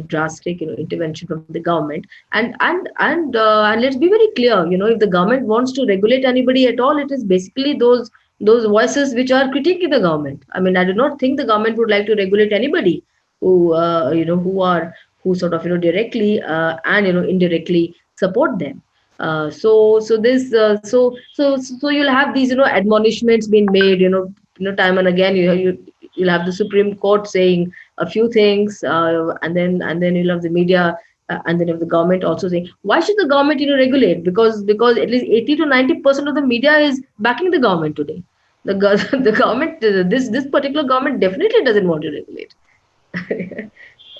drastic intervention from the government. And let's be very clear, if the government wants to regulate anybody at all, it is basically those those voices which are critiquing the government. I mean, I do not think the government would like to regulate anybody who who sort of directly and indirectly support them. So you'll have these admonishments being made, time and again. You'll have the Supreme Court saying a few things, and then you'll have the media, and then you have the government also saying, why should the government regulate? Because at least 80 to 90% of the media is backing the government today. The government, this particular government definitely doesn't want to regulate.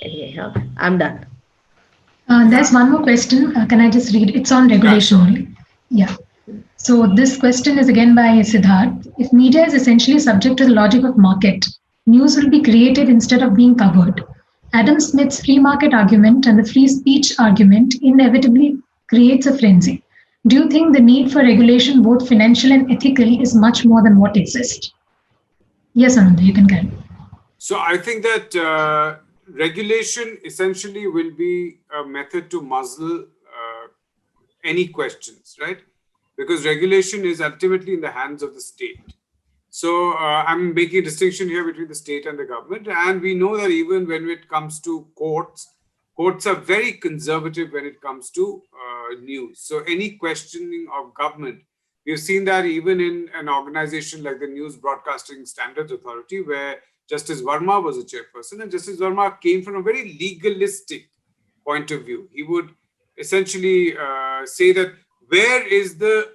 Anyway, I'm done. There's one more question. Can I just read? It's on regulation only. Yeah. So this question is again by Siddharth. If media is essentially subject to the logic of market, news will be created instead of being covered. Adam Smith's free market argument and the free speech argument inevitably creates a frenzy. Do you think the need for regulation, both financial and ethical, is much more than what exists? Yes, Ananda, you can go. So I think that regulation essentially will be a method to muzzle any questions, right? Because regulation is ultimately in the hands of the state. So I'm making a distinction here between the state and the government. And we know that even when it comes to courts are very conservative when it comes to news. So any questioning of government, we've seen that even in an organization like the News Broadcasting Standards Authority, where Justice Verma was a chairperson, and Justice Verma came from a very legalistic point of view. He would essentially say that where is the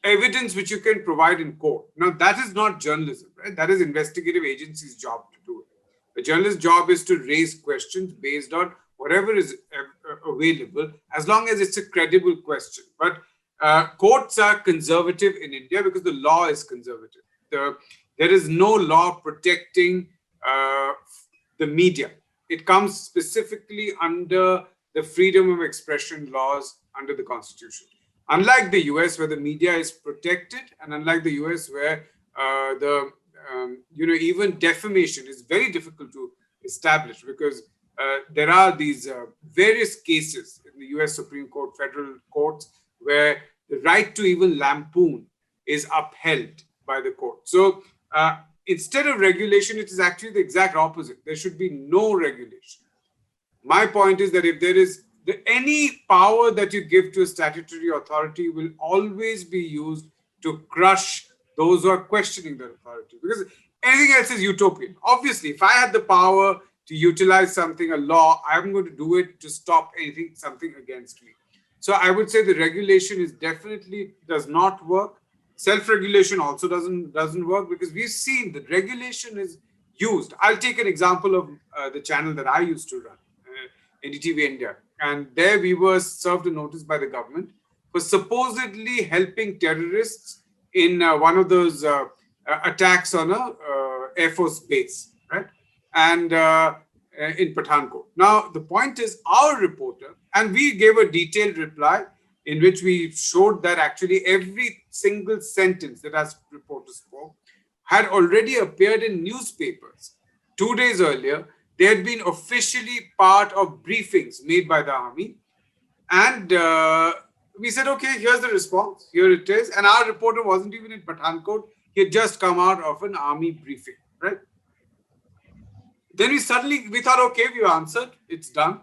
evidence which you can provide in court? Now, that is not journalism, right? That is investigative agency's job to do it. The journalist's job is to raise questions based on whatever is available, as long as it's a credible question. But courts are conservative in India because the law is conservative. There is no law protecting the media. It comes specifically under the freedom of expression laws under the Constitution. Unlike the US, where the media is protected, and unlike the US, where even defamation is very difficult to establish, because there are these various cases in the US Supreme Court, federal courts, where the right to even lampoon is upheld by the court. So instead of regulation, it is actually the exact opposite. There should be no regulation. My point is that if there is any power that you give to a statutory authority will always be used to crush those who are questioning that authority, because anything else is utopian. Obviously, if I had the power to utilize something, a law, I'm going to do it to stop something against me. So I would say the regulation is definitely does not work. Self-regulation also doesn't work, because we've seen that regulation is used. I'll take an example of the channel that I used to run, NDTV India. And there we were served a notice by the government for supposedly helping terrorists in one of those attacks on a Air Force base, right? And in Pathankot. Now, the point is, our reporter, and we gave a detailed reply in which we showed that actually every single sentence that our reporter spoke had already appeared in newspapers. 2 days earlier, they had been officially part of briefings made by the army. And we said, okay, here's the response. Here it is. And our reporter wasn't even in Pathankot. He had just come out of an army briefing, right? Then we thought, okay, we answered. It's done.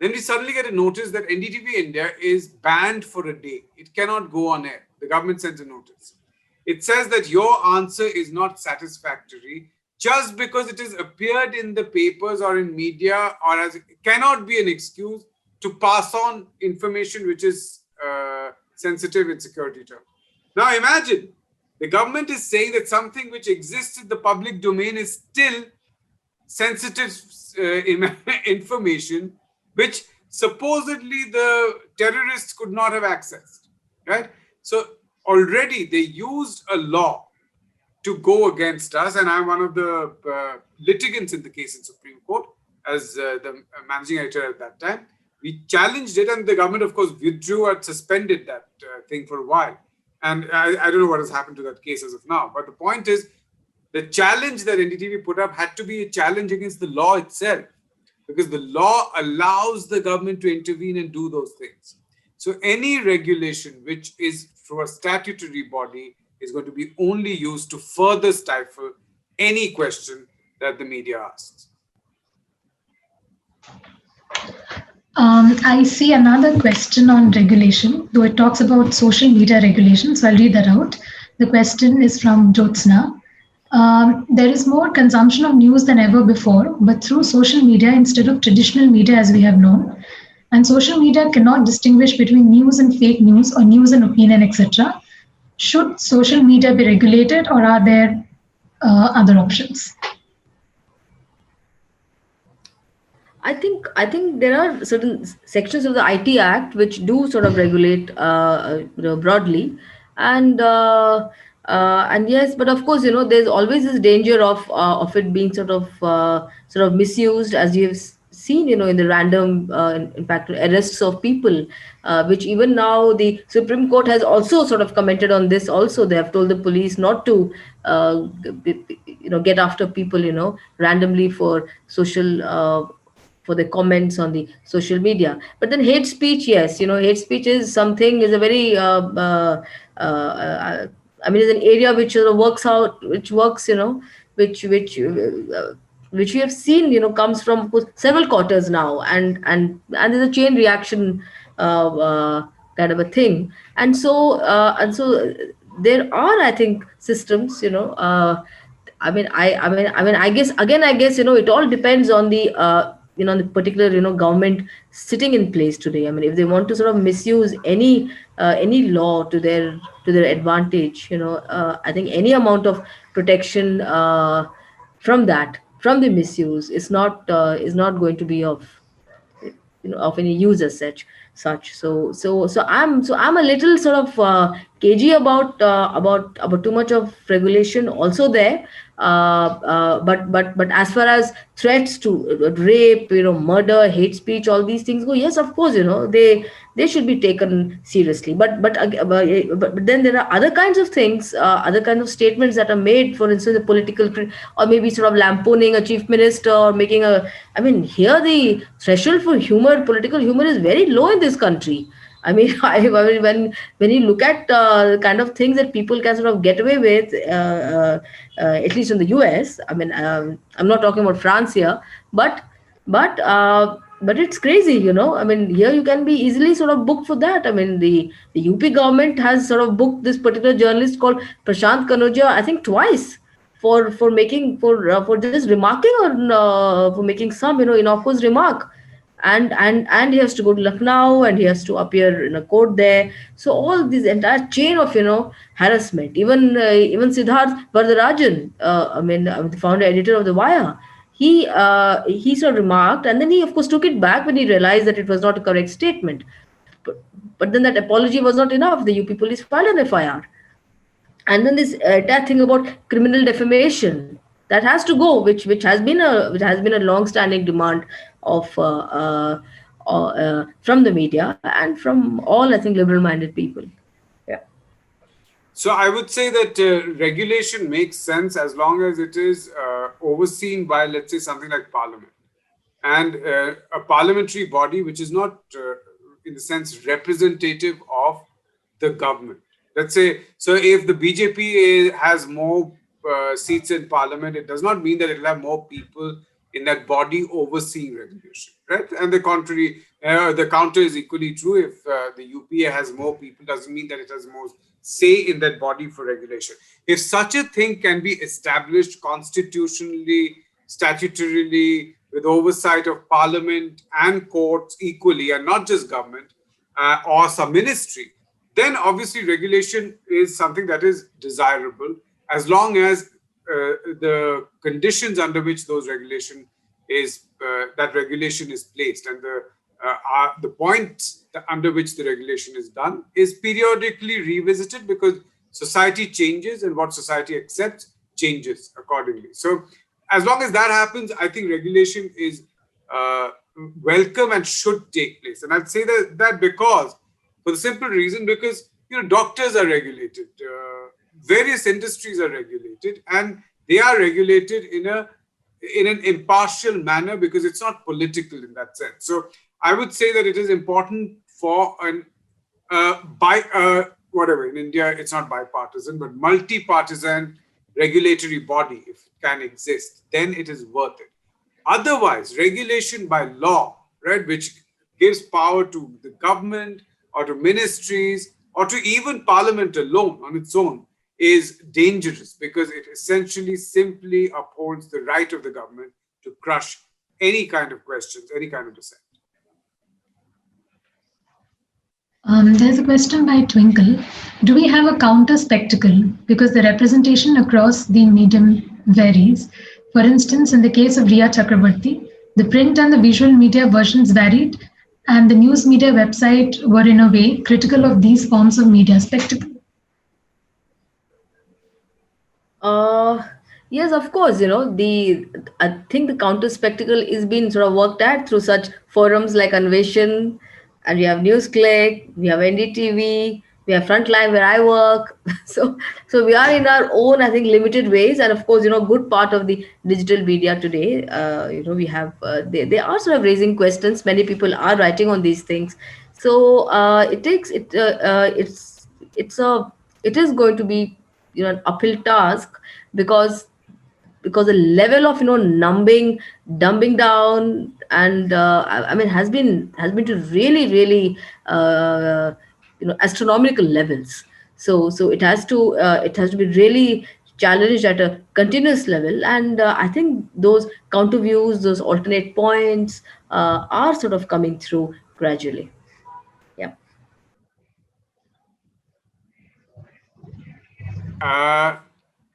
Then we suddenly get a notice that NDTV India is banned for a day. It cannot go on air. The government sends a notice. It says that your answer is not satisfactory, just because it has appeared in the papers or in media, or as it cannot be an excuse to pass on information which is sensitive in security terms. Now imagine, the government is saying that something which exists in the public domain is still sensitive information, which supposedly the terrorists could not have accessed, right? So already they used a law to go against us, and I'm one of the litigants in the case in Supreme Court as the managing editor at that time. We challenged it, and the government, of course, withdrew and suspended that thing for a while. And I don't know what has happened to that case as of now. But the point is, the challenge that NDTV put up had to be a challenge against the law itself, because the law allows the government to intervene and do those things. So any regulation which is through a statutory body is going to be only used to further stifle any question that the media asks. I see another question on regulation, though it talks about social media regulation, so I'll read that out. The question is from Jyotsna. There is more consumption of news than ever before, but through social media instead of traditional media as we have known. And social media cannot distinguish between news and fake news or news and opinion, etc. Should social media be regulated, or are there other options? I think there are certain sections of the IT Act which do sort of regulate broadly, and yes, but of course, there's always this danger of it being sort of misused, as you have seen, in the random in fact arrests of people, which even now the Supreme Court has also sort of commented on this. Also, they have told the police not to get after people randomly for social. For the comments on the social media. But then hate speech, yes, hate speech is a very I mean, it's an area which sort of works, which we have seen, comes from, of course, several quarters now, and there's a chain reaction kind of a thing. And so there are, I think, systems, I guess, it all depends on the on the particular government sitting in place today. I mean, if they want to sort of misuse any law to their advantage, I think any amount of protection from the misuse is not going to be of any use as such. So I'm a little sort of cagey about too much of regulation also there. But as far as threats to rape, murder, hate speech, all these things go, yes, of course, they should be taken seriously. But then there are other kinds of things, other kinds of statements that are made, for instance, the or maybe sort of lampooning a chief minister, or making I mean, here the threshold for political humor is very low in this country. I mean, when you look at the kind of things that people can sort of get away with, at least in the US. I mean, I'm not talking about France here, but it's crazy, I mean, here you can be easily sort of booked for that. I mean, the UP government has sort of booked this particular journalist called Prashant Kanoja, I think twice, for just remarking, or for making some innocuous remark. And he has to go to Lucknow, and he has to appear in a court there. So all this entire chain of harassment, even Siddharth Varadarajan, the founder editor of The Wire, he sort of remarked, and then he of course took it back when he realized that it was not a correct statement. But then that apology was not enough. The UP police filed an FIR. And then this entire thing about criminal defamation, that has to go, which has been a long-standing demand of from the media and from all, I think, liberal-minded people. Yeah. So I would say that regulation makes sense as long as it is overseen by, let's say, something like Parliament, and a parliamentary body which is not, in the sense, representative of the government. Let's say, so if the BJP has more seats in Parliament, it does not mean that it will have more people in that body overseeing regulation, right? And the contrary, the counter is equally true. If the UPA has more people, doesn't mean that it has more say in that body for regulation. If such a thing can be established constitutionally, statutorily, with oversight of Parliament and courts equally, and not just government or some ministry, then obviously regulation is something that is desirable, as long as the conditions under which that regulation is placed, and the points under which the regulation is done is periodically revisited, because society changes and what society accepts changes accordingly. So as long as that happens, I think regulation is welcome and should take place. And I'd say that because, for the simple reason, because doctors are regulated, various industries are regulated, and they are regulated in an impartial manner, because it's not political in that sense. So I would say that it is important for whatever, in India, it's not bipartisan, but multi-partisan regulatory body, if it can exist, then it is worth it. Otherwise, regulation by law, right, which gives power to the government or to ministries or to even parliament alone on its own, is dangerous because it essentially simply upholds the right of the government to crush any kind of questions, any kind of dissent. There's a question by Twinkle. Do we have a counter spectacle? Because the representation across the medium varies. For instance, in the case of Riya Chakravarty, the print and the visual media versions varied, and the news media website were in a way critical of these forms of media spectacle. Yes, of course. I think the counter spectacle is being sort of worked at through such forums like Anveshan, and we have NewsClick, we have NDTV, we have Frontline where I work. So we are in our own, I think, limited ways, and of course, good part of the digital media today. We have they are sort of raising questions. Many people are writing on these things. So it takes it. It is going to be an uphill task because the level of dumbing down, and I mean has been to really astronomical levels. So it has to be really challenged at a continuous level, and I think those counter views, those alternate points are sort of coming through gradually. Yeah.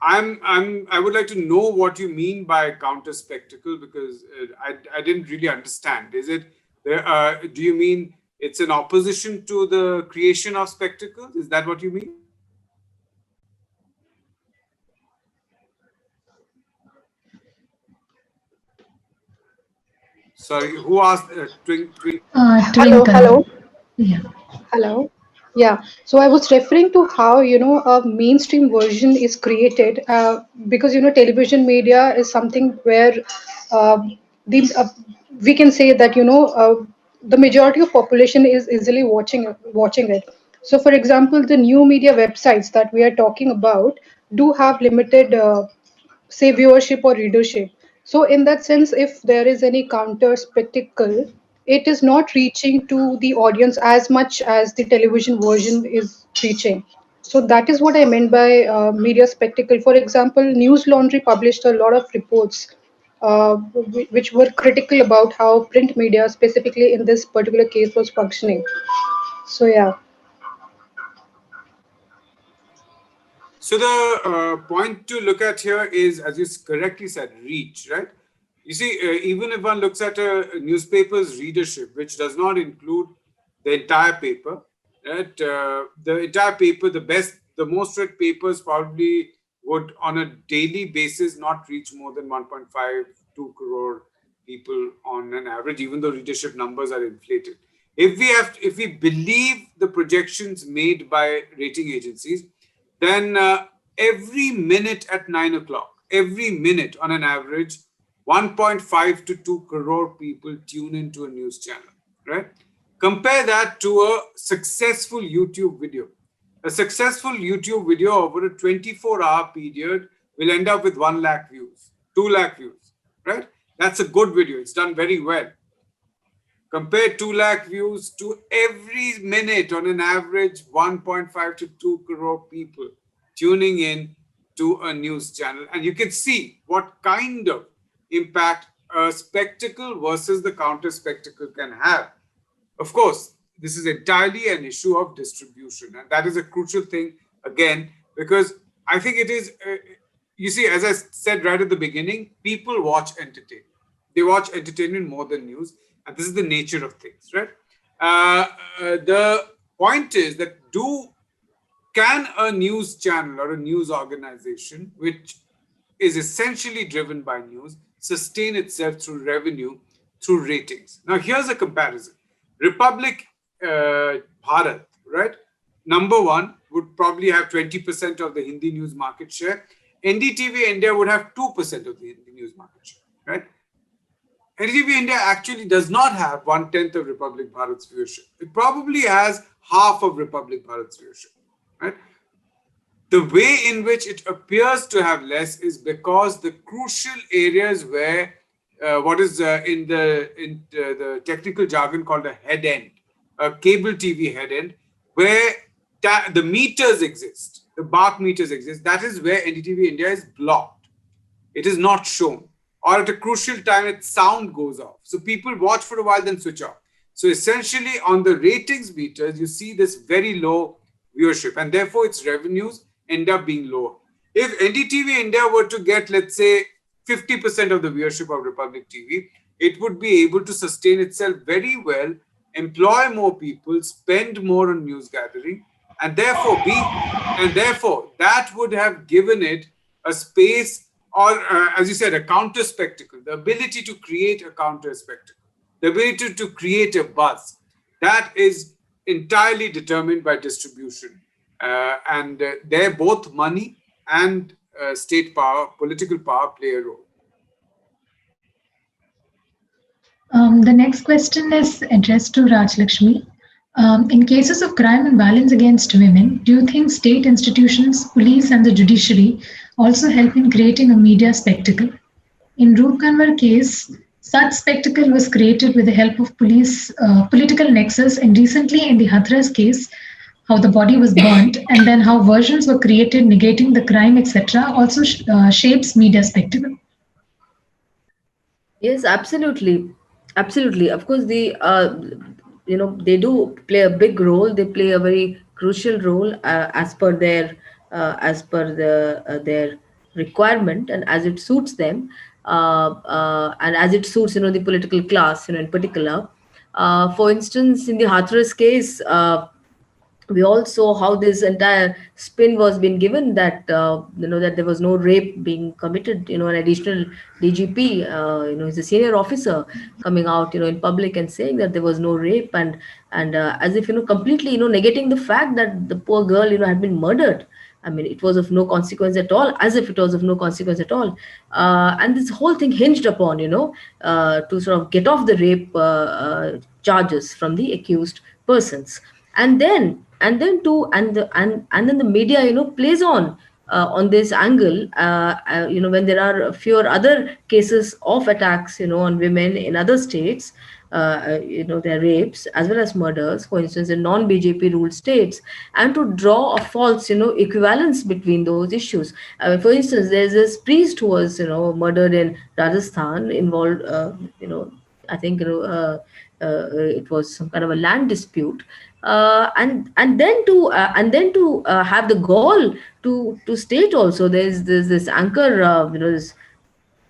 I would like to know what you mean by counter spectacle, because I didn't really understand. Is it do you mean it's an opposition to the creation of spectacles? Is that what you mean? Sorry, who asked? Twinkle. Hello. Yeah. Hello. Yeah. So I was referring to how, a mainstream version is created because, television media is something where the we can say that, the majority of population is easily watching it. So, for example, the new media websites that we are talking about do have limited say viewership or readership. So in that sense, if there is any counter spectacle, it is not reaching to the audience as much as the television version is reaching. So that is what I meant by media spectacle. For example, News Laundry published a lot of reports which were critical about how print media, specifically in this particular case, was functioning. So yeah. So the point to look at here is, as you correctly said, reach, right? You see, even if one looks at a newspaper's readership, which does not include the entire paper, right? The entire paper, the most read papers probably would, on a daily basis, not reach more than 1.5, 2 crore people on an average, even though readership numbers are inflated. If we believe the projections made by rating agencies, then every minute at 9 o'clock, every minute on an average, 1.5 to 2 crore people tune into a news channel, right? Compare that to a successful YouTube video. A successful YouTube video over a 24-hour period will end up with 1 lakh views, 2 lakh views, right? That's a good video. It's done very well. Compare 2 lakh views to every minute on an average 1.5 to 2 crore people tuning in to a news channel. And you can see what kind of impact a spectacle versus the counter spectacle can have. Of course, this is entirely an issue of distribution. And that is a crucial thing, again, because I think it is, you see, as I said right at the beginning, people watch entertainment. They watch entertainment more than news. And this is the nature of things, right? The point is that can a news channel or a news organization, which is essentially driven by news, sustain itself through revenue, through ratings? Now, here's a comparison. Republic Bharat, right? Number one would probably have 20% of the Hindi news market share. NDTV India would have 2% of the Hindi news market share, right? NDTV India actually does not have 1/10 of Republic Bharat's viewership. It probably has half of Republic Bharat's viewership, right? The way in which it appears to have less is because the crucial areas where what is in the technical jargon called a head end, a cable TV head end, where the meters exist, the bark meters exist. That is where NDTV India is blocked. It is not shown, or at a crucial time, its sound goes off. So people watch for a while, then switch off. So essentially, on the ratings meters, you see this very low viewership, and therefore its revenues end up being lower. If NDTV India were to get, let's say, 50% of the viewership of Republic TV, it would be able to sustain itself very well, employ more people, spend more on news gathering, and therefore that would have given it a space, or as you said, a counter spectacle, the ability to create a counter spectacle, the ability to create a buzz. That is entirely determined by distribution. And there both money and state power, political power play a role. The next question is addressed to Rajalakshmi. In cases of crime and violence against women, do you think state institutions, police, and the judiciary also help in creating a media spectacle? In Roop Kanwar case, such spectacle was created with the help of police, political nexus, and recently in the Hathras case, how the body was burnt, and then how versions were created negating the crime, etc., also shapes media spectacle. Yes, absolutely, absolutely. Of course, they do play a big role. They play a very crucial role as per their requirement and as it suits them, and as it suits the political class in particular. For instance, in the Hathras case. We all saw how this entire spin was being given that that there was no rape being committed. An additional DGP, he's a senior officer, coming out in public and saying that there was no rape, and as if completely negating the fact that the poor girl had been murdered. I mean, it was of no consequence at all, as if it was of no consequence at all. And this whole thing hinged upon, to sort of get off the rape charges from the accused persons. And then the media plays on this angle, when there are fewer other cases of attacks on women in other states, their rapes as well as murders, for instance, in non-BJP ruled states, and to draw a false equivalence between those issues. For instance, there's this priest who was murdered in Rajasthan, involved I think it was some kind of a land dispute, and then to have the gall to state also. There's this anchor,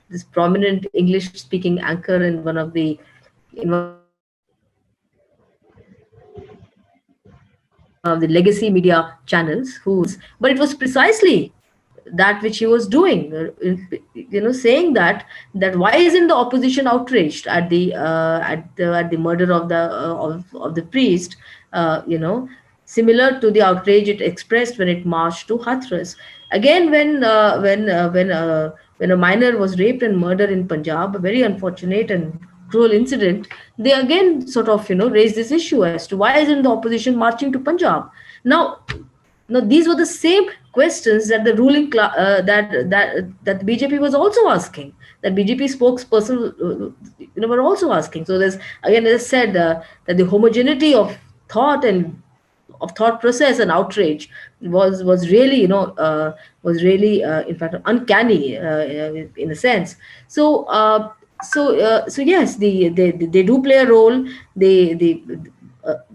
this prominent English speaking anchor in one of the legacy media channels, but it was precisely that which he was doing, saying that why isn't the opposition outraged at the murder of the priest, similar to the outrage it expressed when it marched to Hathras. Again, when a minor was raped and murdered in Punjab, a very unfortunate and cruel incident, they again sort of raised this issue as to why isn't the opposition marching to Punjab now. Now, these were the same questions that the ruling that the BJP was also asking, that BJP spokesperson were also asking. So there's, again, as I said, that the homogeneity of thought and of thought process and outrage was really in fact uncanny, in a sense. So yes, they do play a role.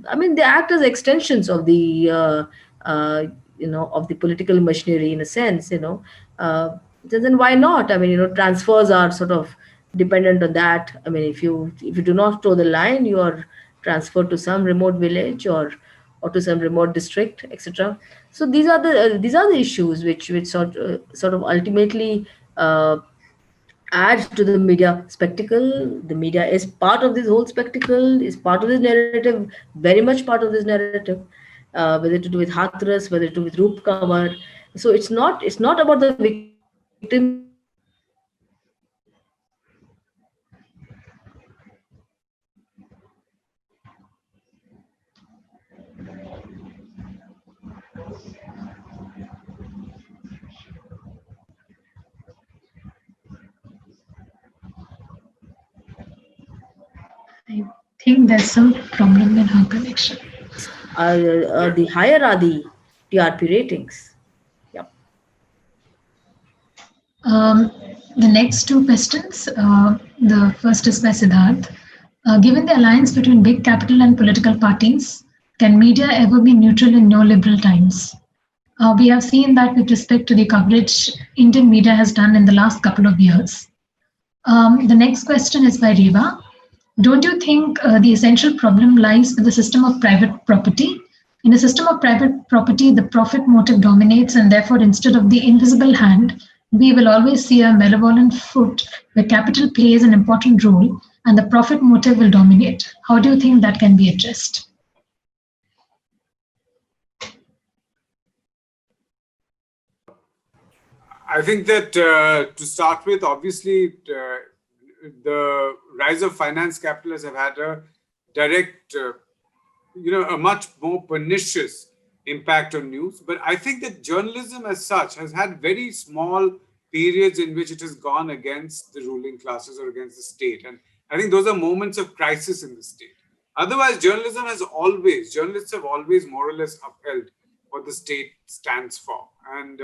I mean, they act as extensions of uh, of the political machinery, in a sense. Then why not? I mean, transfers are sort of dependent on that. I mean, if you do not toe the line, you are transferred to some remote village or to some remote district, etc. So these are the issues which sort of ultimately add to the media spectacle. The media is part of this whole spectacle, is part of this narrative, very much part of this narrative, whether to do with Hathras, whether to do with Roop Kamar. So it's not about the victims themselves. It's about the narrative that is being think there's some problem in her connection. The higher are the TRP ratings. Yep. The next two questions. The first is by Siddharth. Given the alliance between big capital and political parties, can media ever be neutral in neoliberal times? We have seen that with respect to the coverage Indian media has done in the last couple of years. The next question is by Reva. Don't you think the essential problem lies with the system of private property? In a system of private property, the profit motive dominates, and therefore, instead of the invisible hand, we will always see a malevolent foot where capital plays an important role and the profit motive will dominate. How do you think that can be addressed? I think that to start with, obviously, the rise of finance capitalists have had a direct, a much more pernicious impact on news. But I think that journalism as such has had very small periods in which it has gone against the ruling classes or against the state. And I think those are moments of crisis in the state. Otherwise, journalists have always more or less upheld what the state stands for. And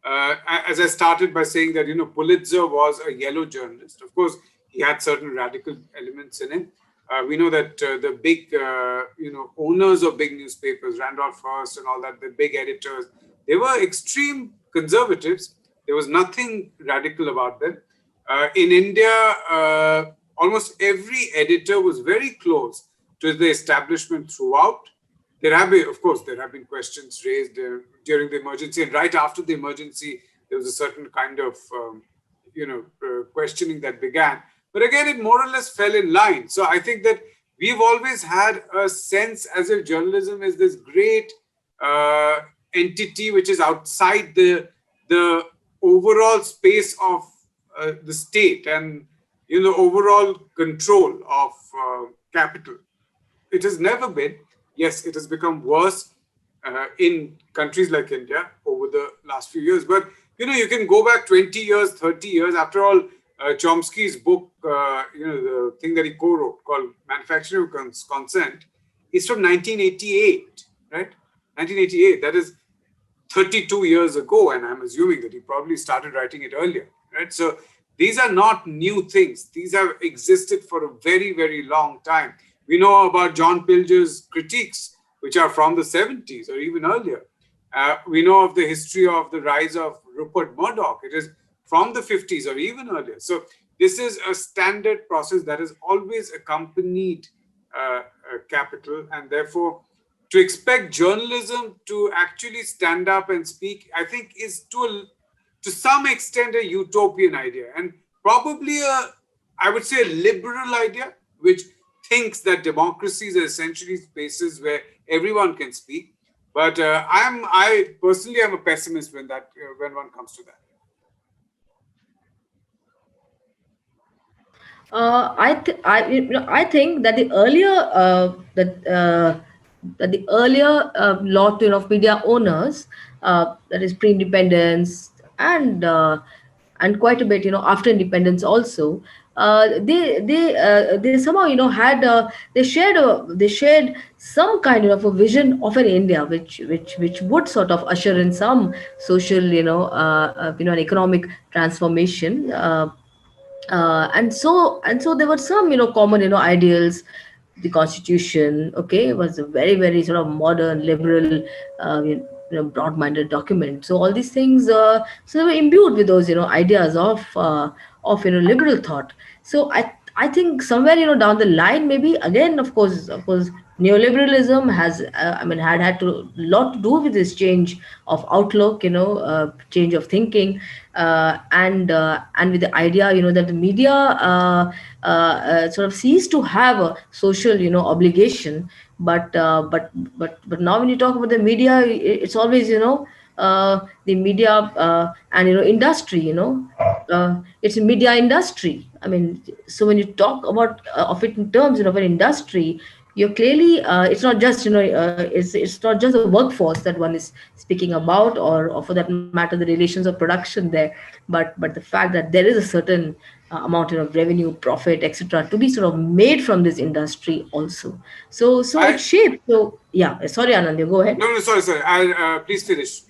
as I started by saying that, Pulitzer was a yellow journalist. Of course, he had certain radical elements in him. We know that the big, owners of big newspapers, Randolph Hearst and all that, the big editors, they were extreme conservatives. There was nothing radical about them. In India, almost every editor was very close to the establishment throughout. There have been questions raised during the emergency, and right after the emergency, there was a certain kind of, questioning that began. But again, it more or less fell in line. So I think that we've always had a sense as if journalism is this great entity which is outside the overall space of the state and overall control of capital. It has never been. Yes, it has become worse in countries like India over the last few years. But, you can go back 20 years, 30 years. After all, Chomsky's book, the thing that he co-wrote called Manufacturing of Consent is from 1988, right? 1988, that is 32 years ago. And I'm assuming that he probably started writing it earlier, right? So these are not new things. These have existed for a very, very long time. We know about John Pilger's critiques, which are from the 70s or even earlier. We know of the history of the rise of Rupert Murdoch. It is from the 50s or even earlier. So this is a standard process that has always accompanied capital. And therefore, to expect journalism to actually stand up and speak, I think is to some extent a utopian idea. And probably I would say a liberal idea, which thinks that democracies are essentially spaces where everyone can speak. But I personally am a pessimist when one comes to that. I think that the earlier lot of media owners, that is pre-independence and quite a bit after independence also, they somehow had they shared some kind of a vision of an India which would sort of usher in some social an economic transformation. And so there were some common ideals. The constitution, okay, was a very, very sort of modern, liberal, broad-minded document. So all these things, so they were imbued with those ideas of liberal thought. So I think somewhere down the line, maybe again, of course neoliberalism has had a lot to do with this change of outlook, change of thinking, and with the idea that the media sort of ceased to have a social obligation. But now when you talk about the media, it's always the media and industry, it's a media industry. I mean, so when you talk about of it in terms of an industry, you're clearly, it's not just, it's not just the workforce that one is speaking about, or for that matter, the relations of production there, but the fact that there is a certain amount of revenue, profit, etc., to be sort of made from this industry also. So it shapes. So yeah, sorry, Anand, go ahead. No, sorry. I please finish.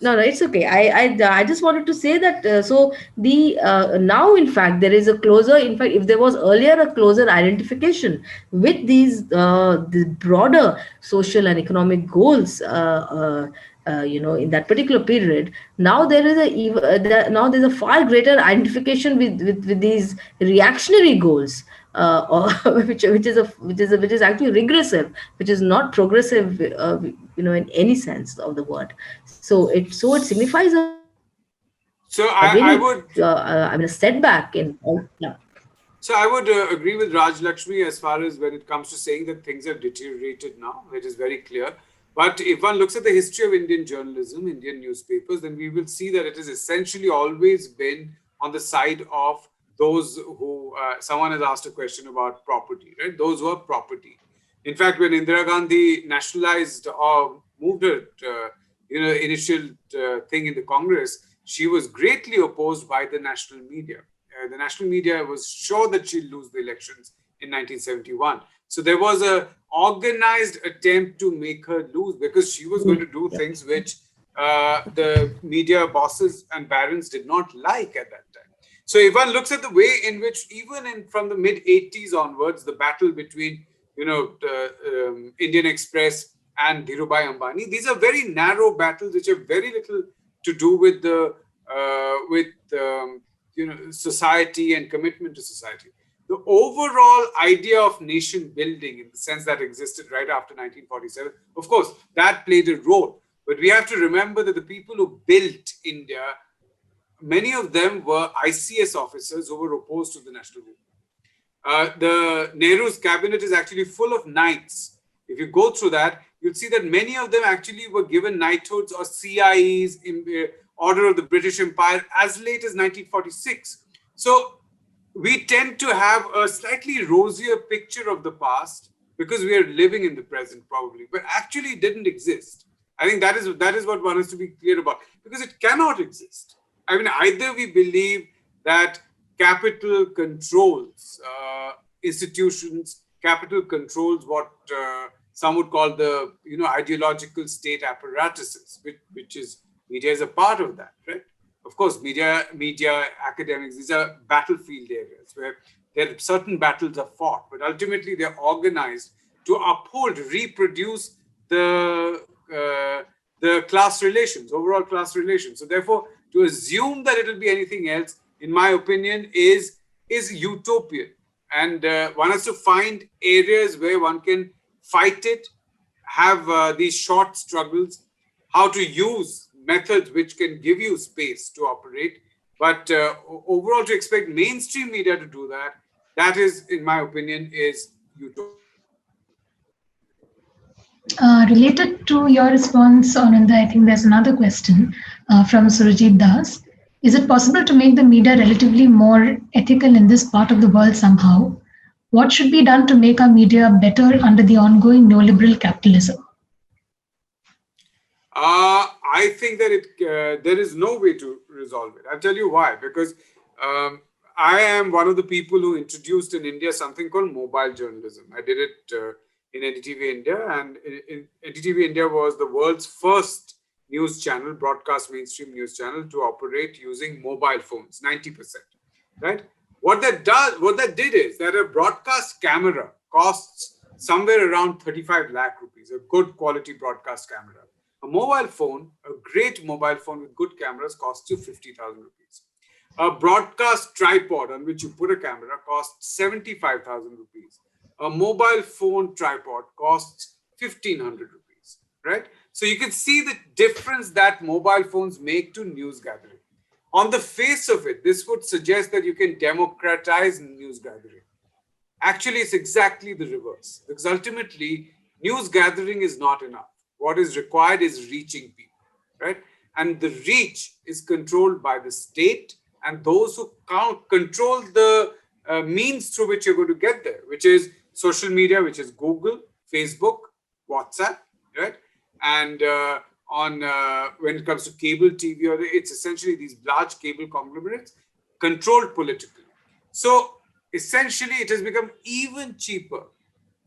No, it's okay. I just wanted to say that so the now in fact there is a closer. In fact, if there was earlier a closer identification with these the broader social and economic goals, in that particular period, now there is now there's a far greater identification with these reactionary goals, or which is actually regressive, which is not progressive, in any sense of the word. So it signifies a really I would a setback in all. Yeah. So I would agree with Rajalakshmi as far as when it comes to saying that things have deteriorated now. It is very clear. But if one looks at the history of Indian journalism, Indian newspapers, then we will see that it has essentially always been on the side of those who, someone has asked a question about property, right? Those who are property. In fact, when Indira Gandhi nationalized or moved her, initial thing in the Congress, she was greatly opposed by the national media. The national media was sure that she'd lose the elections in 1971. So there was a organized attempt to make her lose because she was going to do things which the media bosses and barons did not like at that time. So if one looks at the way in which even from the mid 80s onwards, the battle between Indian Express and Dhirubhai Ambani, these are very narrow battles which have very little to do with the society and commitment to society. The overall idea of nation building in the sense that existed right after 1947, of course, that played a role. But we have to remember that the people who built India, many of them were ICS officers who were opposed to the national movement. The Nehru's cabinet is actually full of knights. If you go through that, you'll see that many of them actually were given knighthoods or CIEs in Order of the British Empire as late as 1946. So we tend to have a slightly rosier picture of the past because we are living in the present probably, but actually it didn't exist. I think that is what one has to be clear about, because it cannot exist. I mean, either we believe that capital controls institutions, capital controls what some would call the ideological state apparatuses, which is media is a part of that, right? Of course, media, academics, these are battlefield areas where there certain battles are fought, but ultimately they're organized to uphold, reproduce the class relations, overall class relations. So therefore, to assume that it will be anything else, in my opinion, is utopian. And one has to find areas where one can fight it, have these short struggles, how to use methods which can give you space to operate. But overall, to expect mainstream media to do that, that is, in my opinion, is utopian. Related to your response, Ananda, I think there's another question from Surajit Das. Is it possible to make the media relatively more ethical in this part of the world somehow? What should be done to make our media better under the ongoing neoliberal capitalism? I think that there is no way to resolve it. I'll tell you why. Because I am one of the people who introduced in India something called mobile journalism. I did it in NDTV India, and NDTV India was the world's first news channel, broadcast mainstream news channel, to operate using mobile phones, 90%. Right? What that did is that a broadcast camera costs somewhere around 35 lakh rupees, a good quality broadcast camera. A mobile phone, a great mobile phone with good cameras, costs you 50,000 rupees. A broadcast tripod on which you put a camera costs 75,000 rupees. A mobile phone tripod costs 1,500 rupees, right? So you can see the difference that mobile phones make to news gathering. On the face of it, this would suggest that you can democratize news gathering. Actually, it's exactly the reverse, because ultimately, news gathering is not enough. What is required is reaching people, right? And the reach is controlled by the state and those who control the means through which you're going to get there, which is social media, which is Google, Facebook, WhatsApp, right? And on when it comes to cable TV, it's essentially these large cable conglomerates controlled politically. So essentially, it has become even cheaper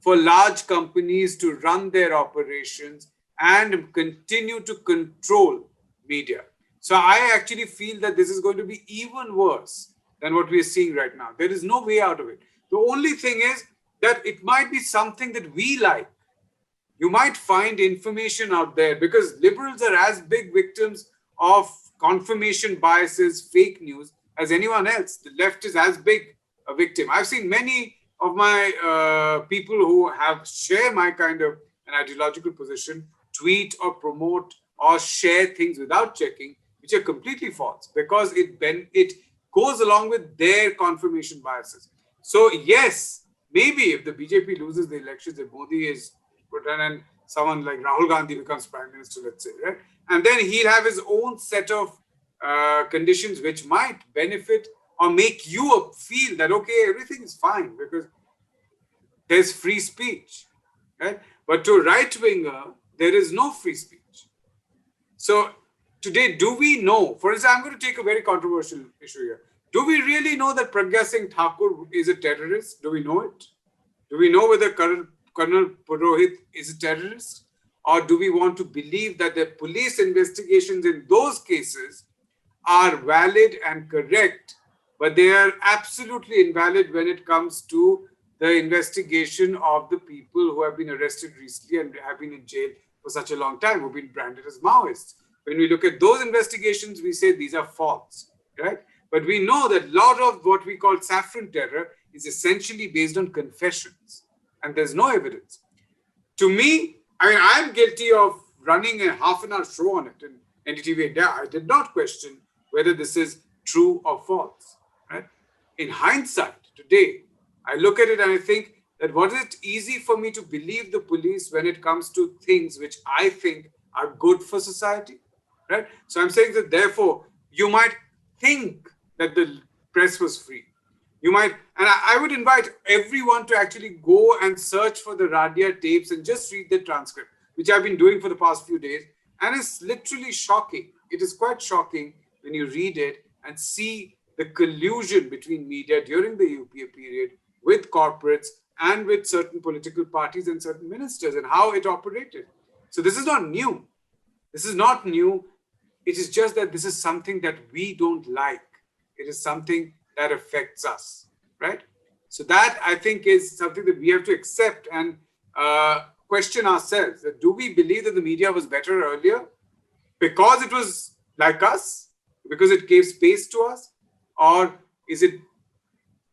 for large companies to run their operations and continue to control media. So I actually feel that this is going to be even worse than what we are seeing right now. There is no way out of it. The only thing is that it might be something that we like. You might find information out there, because liberals are as big victims of confirmation biases, fake news, as anyone else. The left is as big a victim. I've seen many of my people who share my kind of an ideological position tweet or promote or share things without checking, which are completely false, because it goes along with their confirmation biases. So yes, maybe if the BJP loses the elections, if Modi is put in and someone like Rahul Gandhi becomes prime minister, let's say, right? And then he'll have his own set of conditions which might benefit or make you feel that, okay, everything is fine because there's free speech, right? But to right-winger, there is no free speech. So today, do we know, for instance, I'm going to take a very controversial issue here. Do we really know that Pragya Singh Thakur is a terrorist? Do we know it? Do we know whether Colonel Purohit is a terrorist? Or do we want to believe that the police investigations in those cases are valid and correct, but they are absolutely invalid when it comes to the investigation of the people who have been arrested recently and have been in jail for such a long time, who have been branded as Maoists? When we look at those investigations, we say these are false, right? But we know that a lot of what we call saffron terror is essentially based on confessions, and there's no evidence. To me, I mean, I'm guilty of running a half-an-hour show on it in NDTV India. I did not question whether this is true or false, right? In hindsight, today, I look at it and I think that what is it easy for me to believe the police when it comes to things which I think are good for society, right? So I'm saying that therefore, you might think that the press was free. You might, and I would invite everyone to actually go and search for the Radia tapes and just read the transcript, which I've been doing for the past few days. And it's literally shocking. It is quite shocking when you read it and see the collusion between media during the UPA period with corporates and with certain political parties and certain ministers and how it operated. So this is not new. This is not new. It is just that this is something that we don't like. It is something that affects us, right? So that, I think, is something that we have to accept and question ourselves. That do we believe that the media was better earlier because it was like us, because it gave space to us? Or is it,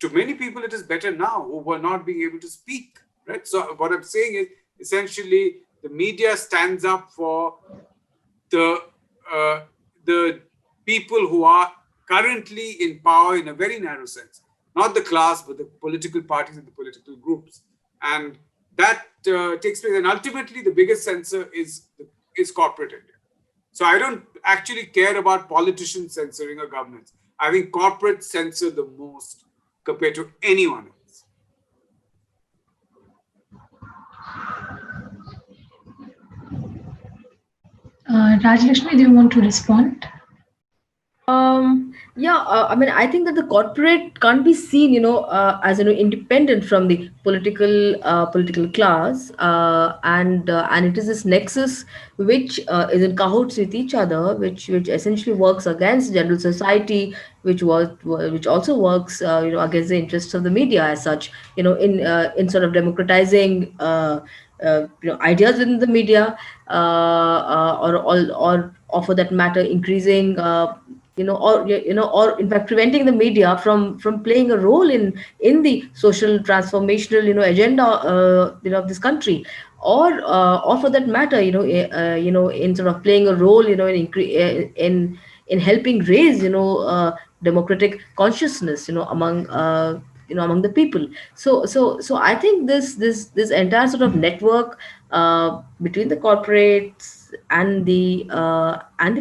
to many people, it is better now who were not being able to speak, right? So what I'm saying is, essentially, the media stands up for the people who are currently in power in a very narrow sense, not the class, but the political parties and the political groups. And that takes place. And ultimately, the biggest censor is corporate India. So I don't actually care about politicians censoring or governments. I think corporate censor the most compared to anyone else. Rajalakshmi, do you want to respond? I mean, I think that the corporate can't be seen, as independent from the political class, and it is this nexus which is in cahoots with each other, which essentially works against general society, which also works, against the interests of the media as such, in sort of democratizing, ideas within the media, or for that matter, increasing. Or in fact preventing the media from playing a role in the social transformational agenda of this country, or for that matter in sort of playing a role in helping raise democratic consciousness among the people. So I think this entire sort of network between the corporates and the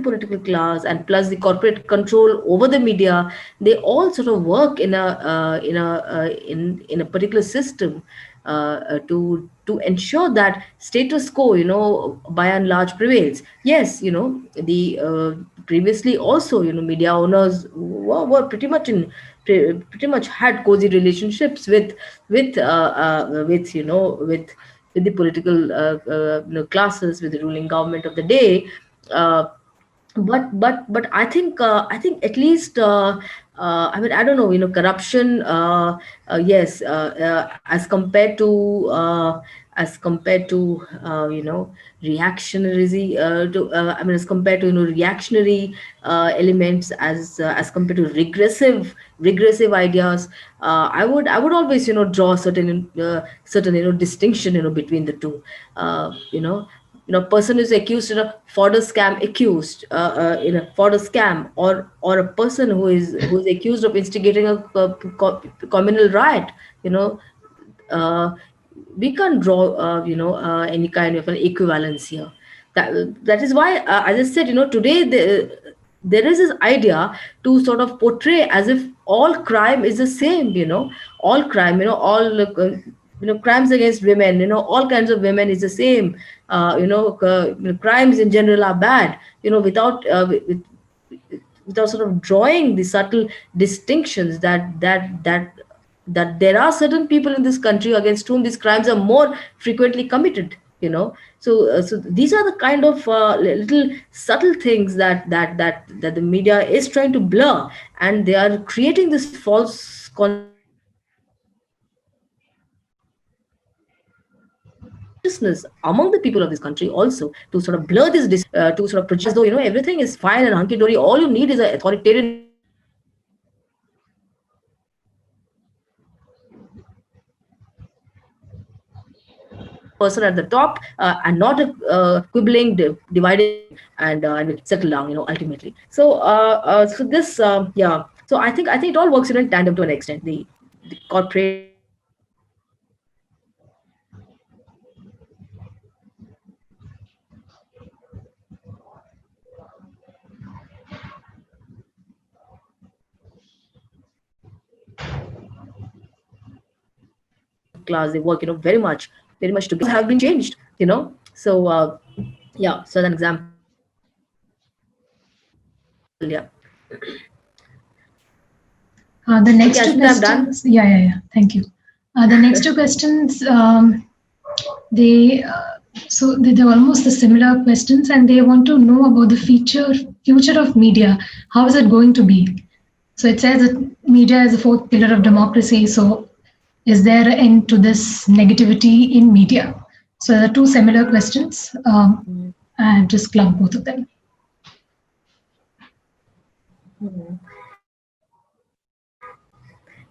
political class, and plus the corporate control over the media, they all sort of work in a particular system to to ensure that status quo, by and large prevails. Yes, the previously also, media owners were pretty much had cozy relationships with with the political classes, with the ruling government of the day. Uh, but I think at least I mean, I don't know, corruption, yes, as compared to reactionary to I mean, as compared to reactionary elements, as compared to regressive ideas, I would always draw certain distinction between the two. Person is accused in a fodder scam, accused in a fodder scam, or a person who is accused of instigating a communal riot. you know uh, we can't draw any kind of an equivalence here. That is why, as I said, today there is this idea to sort of portray as if all crime is the same. All crime, all crimes against women, all kinds of women is the same. Crimes in general are bad, without sort of drawing the subtle distinctions that there are certain people in this country against whom these crimes are more frequently committed. So these are the kind of little subtle things that the media is trying to blur, and they are creating this false consciousness among the people of this country also, to sort of blur this to sort of project as though everything is fine and hunky dory. All you need is an authoritarian person at the top, and not a quibbling, dividing, and settle down, ultimately. So this, yeah. So I think it all works in tandem to an extent. The corporate class, they work, very much together. Have been changed, yeah. So an example, yeah. The next Okay, two Ashmita, I'm done. questions, yeah. Thank you. The next two questions, they they're almost the similar questions, and they want to know about the future of media. How is it going to be? So it says that media is the fourth pillar of democracy. So is there an end to this negativity in media? So there are two similar questions. I've just clubbed both of them.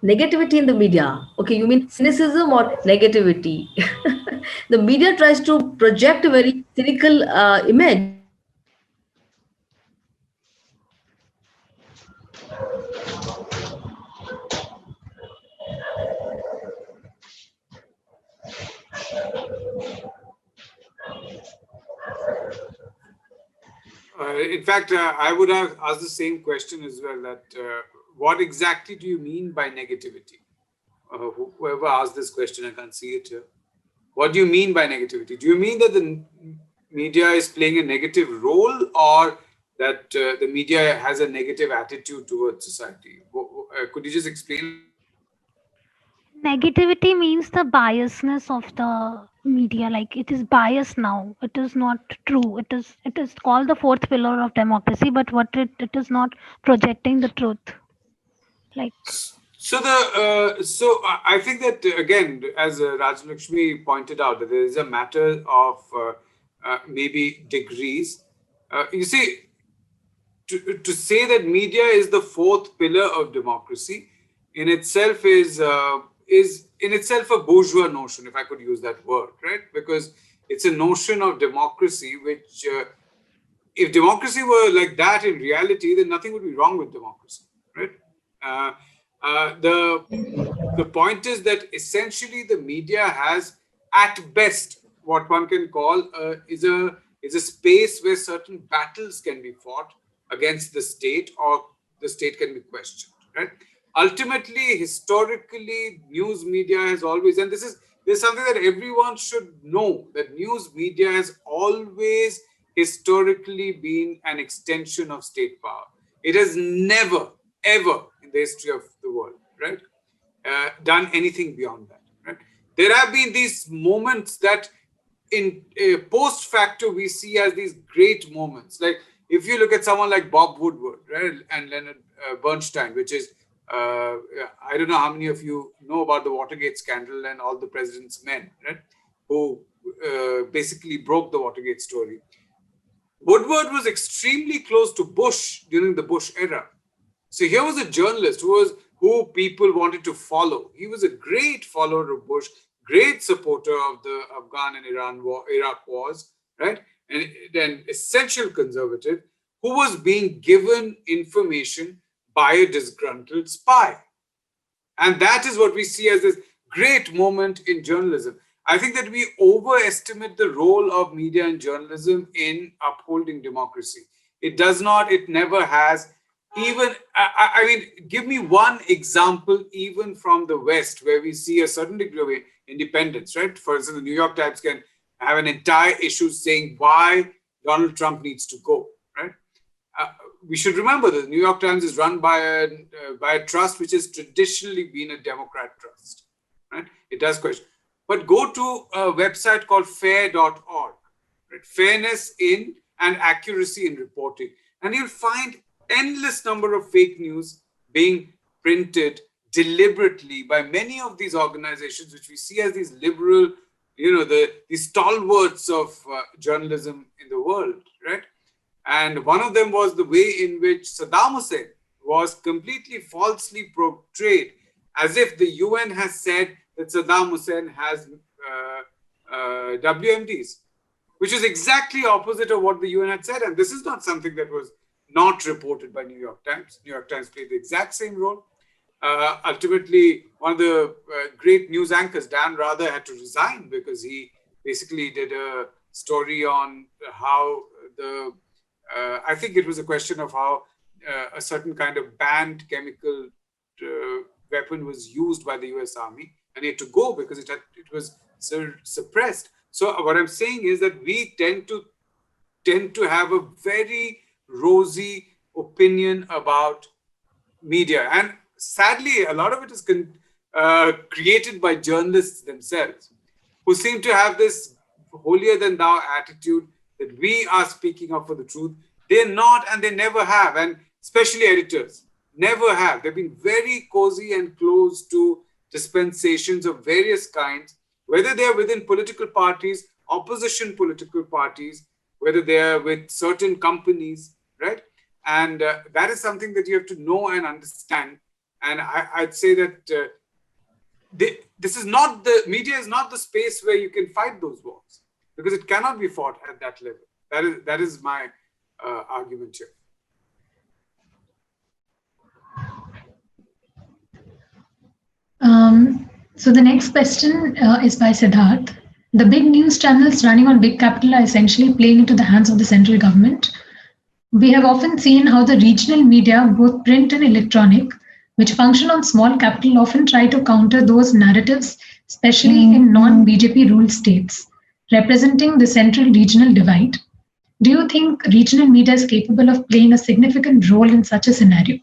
Negativity in the media. Okay, you mean cynicism or negativity? The media tries to project a very cynical image. In fact, I would have asked the same question as well, that what exactly do you mean by negativity? Whoever asked this question, I can't see it here. What do you mean by negativity? Do you mean that the media is playing a negative role, or that the media has a negative attitude towards society? Could you just explain? Negativity means the biasness of the media. Like, it is biased now. It is not true. It is called the fourth pillar of democracy, but what it is not projecting the truth. Like, So I think that again, as Rajalakshmi pointed out, that there is a matter of maybe degrees. You see, to say that media is the fourth pillar of democracy in itself is in itself a bourgeois notion, if I could use that word, right? Because it's a notion of democracy which, if democracy were like that in reality, then nothing would be wrong with democracy, right? The point is that essentially the media has, at best, what one can call is a space where certain battles can be fought against the state, or the state can be questioned, right? Ultimately, historically, news media has always, and this is There's something that everyone should know, that news media has always historically been an extension of state power. It has never, ever in the history of the world, right, done anything beyond that. Right? There have been these moments that in post facto we see as these great moments. Like if you look at someone like Bob Woodward, right, and Leonard Bernstein, which is, I don't know how many of you know about the Watergate scandal and all the president's men, right, who basically broke the Watergate story. Woodward was extremely close to Bush during the Bush era. So here was a journalist who people wanted to follow. He was a great follower of Bush, great supporter of the Afghan and Iraq wars, right? And an essential conservative who was being given information by a disgruntled spy. And that is what we see as this great moment in journalism. I think that we overestimate the role of media and journalism in upholding democracy. It does not, it never has. Even, I mean, give me one example, even from the West, where we see a certain degree of independence, right? For instance, the New York Times can have an entire issue saying why Donald Trump needs to go, right? We should remember that the New York Times is run by a trust which has traditionally been a Democrat trust, right? It does question. But go to a website called fair.org, right? Fairness in and accuracy in reporting. And you'll find endless number of fake news being printed deliberately by many of these organizations, which we see as these liberal, these stalwarts of journalism in the world, right? And one of them was the way in which Saddam Hussein was completely falsely portrayed, as if the UN has said that Saddam Hussein has WMDs, which is exactly opposite of what the UN had said. And this is not something that was not reported by New York Times. New York Times played the exact same role. Ultimately, one of the great news anchors, Dan Rather, had to resign because he basically did a story on how I think it was a question of how a certain kind of banned chemical weapon was used by the US Army, and he had to go because it was suppressed. So what I'm saying is that we tend to have a very rosy opinion about media, and sadly a lot of it is created by journalists themselves, who seem to have this holier than thou attitude that we are speaking up for the truth. They're not, and they never have, and especially editors never have. They've been very cozy and close to dispensations of various kinds, whether they're within political parties, opposition political parties, whether they're with certain companies, right? And that is something that you have to know and understand. And I'd say that this is not the media is not the space where you can fight those wars, because it cannot be fought at that level. That is my argument here. So the next question is by Siddharth. The big news channels running on big capital are essentially playing into the hands of the central government. We have often seen how the regional media, both print and electronic, which function on small capital, often try to counter those narratives, especially in non-BJP ruled states, representing the central regional divide. Do you think regional media is capable of playing a significant role in such a scenario?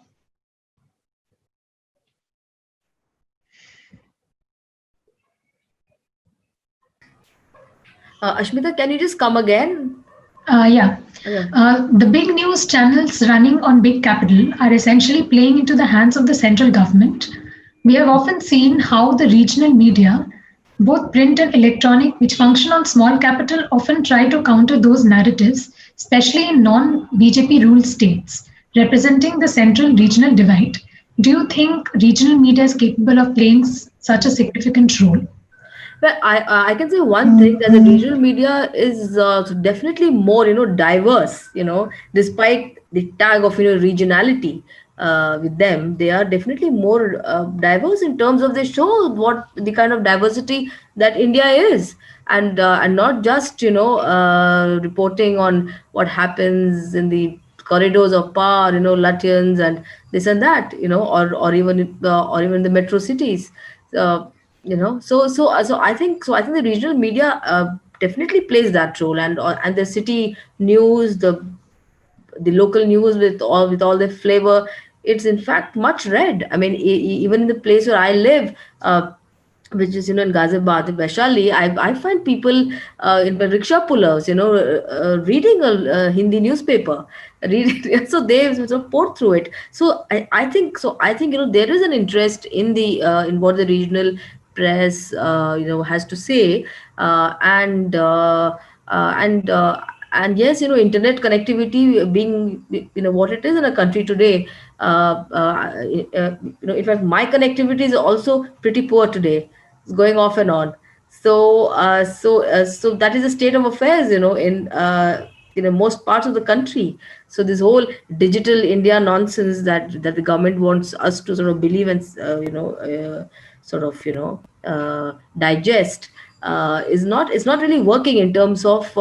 Ashmita, can you just come again? The big news channels running on big capital are essentially playing into the hands of the central government. We have often seen how the regional media, both print and electronic, which function on small capital, often try to counter those narratives, especially in non-BJP ruled states, representing the central regional divide. Do you think regional media is capable of playing such a significant role? Well, I can say one thing, that the regional media is definitely more diverse. Despite the tag of regionality with them, they are definitely more diverse in terms of they show what the kind of diversity that India is, and not just reporting on what happens in the corridors of power, Lutyens and this and that, or even the metro cities. So I think the regional media definitely plays that role, and the city news, the local news with all the flavor, it's in fact much read. I mean, even in the place where I live, which is in Ghaziabad, in Vaishali, I find people in the rickshaw pullers, reading a Hindi newspaper, reading, so they sort of pour through it. So I think there is an interest in the in what the regional press has to say, and and and yes, internet connectivity being what it is in a country today. In fact, my connectivity is also pretty poor today. It's going off and on. So that is the state of affairs, in most parts of the country. So this whole digital India nonsense that the government wants us to sort of believe and sort of is not really working in terms of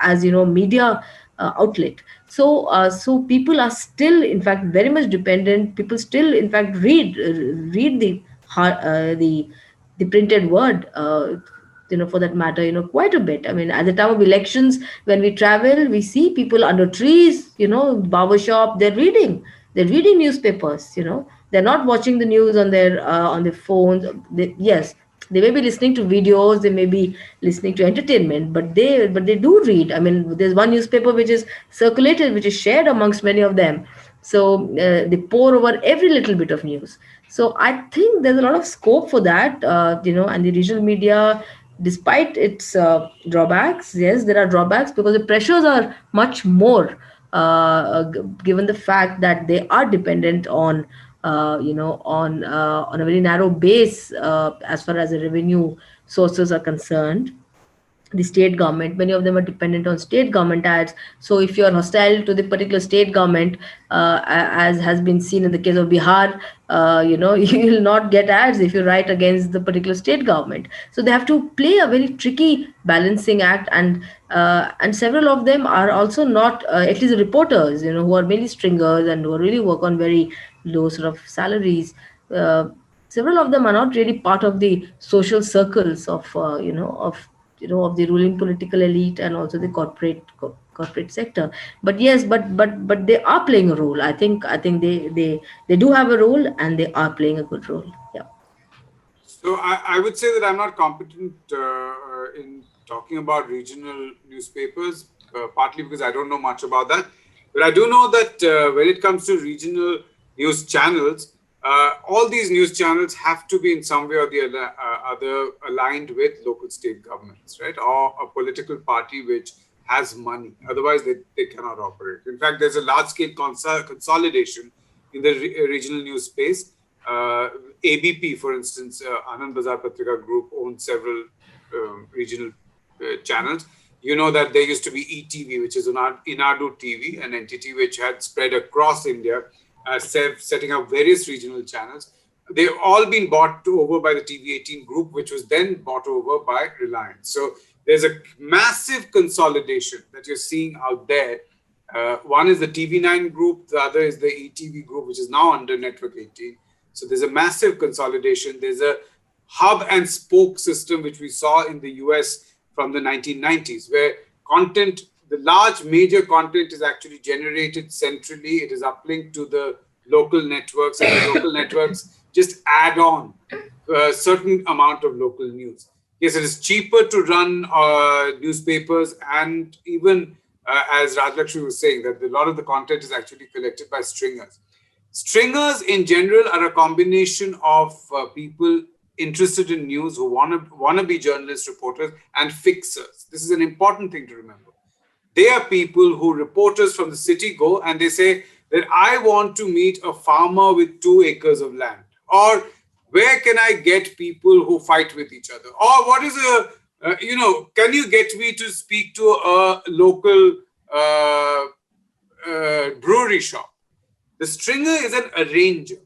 as media outlet. So people are still in fact very much dependent. People still in fact read the printed word, for that matter, quite a bit. I mean, at the time of elections, when we travel, we see people under trees, barber shop, they're reading newspapers. They're not watching the news on their phones. Yes, they may be listening to videos, they may be listening to entertainment, but they do read. I mean, there's one newspaper which is circulated, which is shared amongst many of them. So they pour over every little bit of news. So I think there's a lot of scope for that, and the regional media, despite its drawbacks, yes, there are drawbacks because the pressures are much more, given the fact that they are dependent on a very narrow base, as far as the revenue sources are concerned. The state government, many of them are dependent on state government ads. So if you are hostile to the particular state government, as has been seen in the case of Bihar, you will not get ads if you write against the particular state government. So they have to play a very tricky balancing act, and several of them are also not, at least the reporters, who are mainly stringers and who really work on very low sort of salaries. uh, Several of them are not really part of the social circles of the ruling political elite and also the corporate sector. But yes, but they are playing a role. I think they do have a role, and they are playing a good role. Yeah. So I would say that I'm not competent in talking about regional newspapers, partly because I don't know much about that. But I do know that when it comes to regional news channels, all these news channels have to be in some way or the other aligned with local state governments, right? Or a political party which has money. Otherwise, they cannot operate. In fact, there's a large-scale consolidation in the regional news space. ABP, for instance, Anand Bazar Patrika Group owns several regional channels. You know that there used to be ETV, which is Inadu TV, an entity which had spread across India, setting up various regional channels. They've all been bought over by the TV18 group, which was then bought over by Reliance. So there's a massive consolidation that you're seeing out there. One is the TV9 group, the other is the ETV group, which is now under Network 18. So there's a massive consolidation. There's a hub and spoke system, which we saw in the US from the 1990s, where content, the large major content is actually generated centrally. It is uplinked to the local networks, and the local networks just add on a certain amount of local news. Yes, it is cheaper to run newspapers, and even as Rajalakshmi was saying, that a lot of the content is actually collected by stringers. Stringers in general are a combination of people interested in news who want to be journalists, reporters, and fixers. This is an important thing to remember. They are people who reporters from the city go and they say that I want to meet a farmer with 2 acres of land, or where can I get people who fight with each other, or what is can you get me to speak to a local brewery shop. The stringer is an arranger,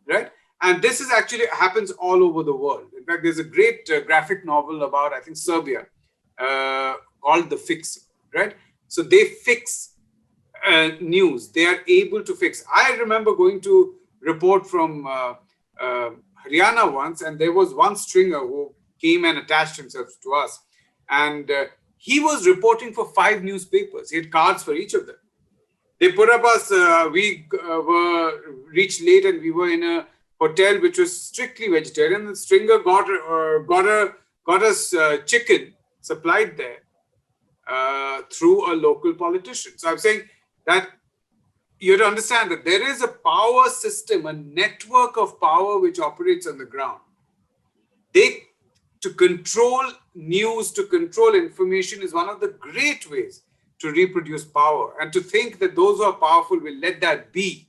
right? And this is actually happens all over the world. In fact, there's a great graphic novel about, I think, Serbia called The Fixer, right? So they fix news. They are able to fix. I remember going to report from Haryana once, and there was one stringer who came and attached himself to us. And he was reporting for 5 newspapers. He had cards for each of them. They put up us, we were reached late and we were in a hotel which was strictly vegetarian. The stringer got us chicken supplied there through a local politician. So I'm saying that you have to understand that there is a power system, a network of power which operates on the ground. To control news, to control information is one of the great ways to reproduce power. And to think that those who are powerful will let that be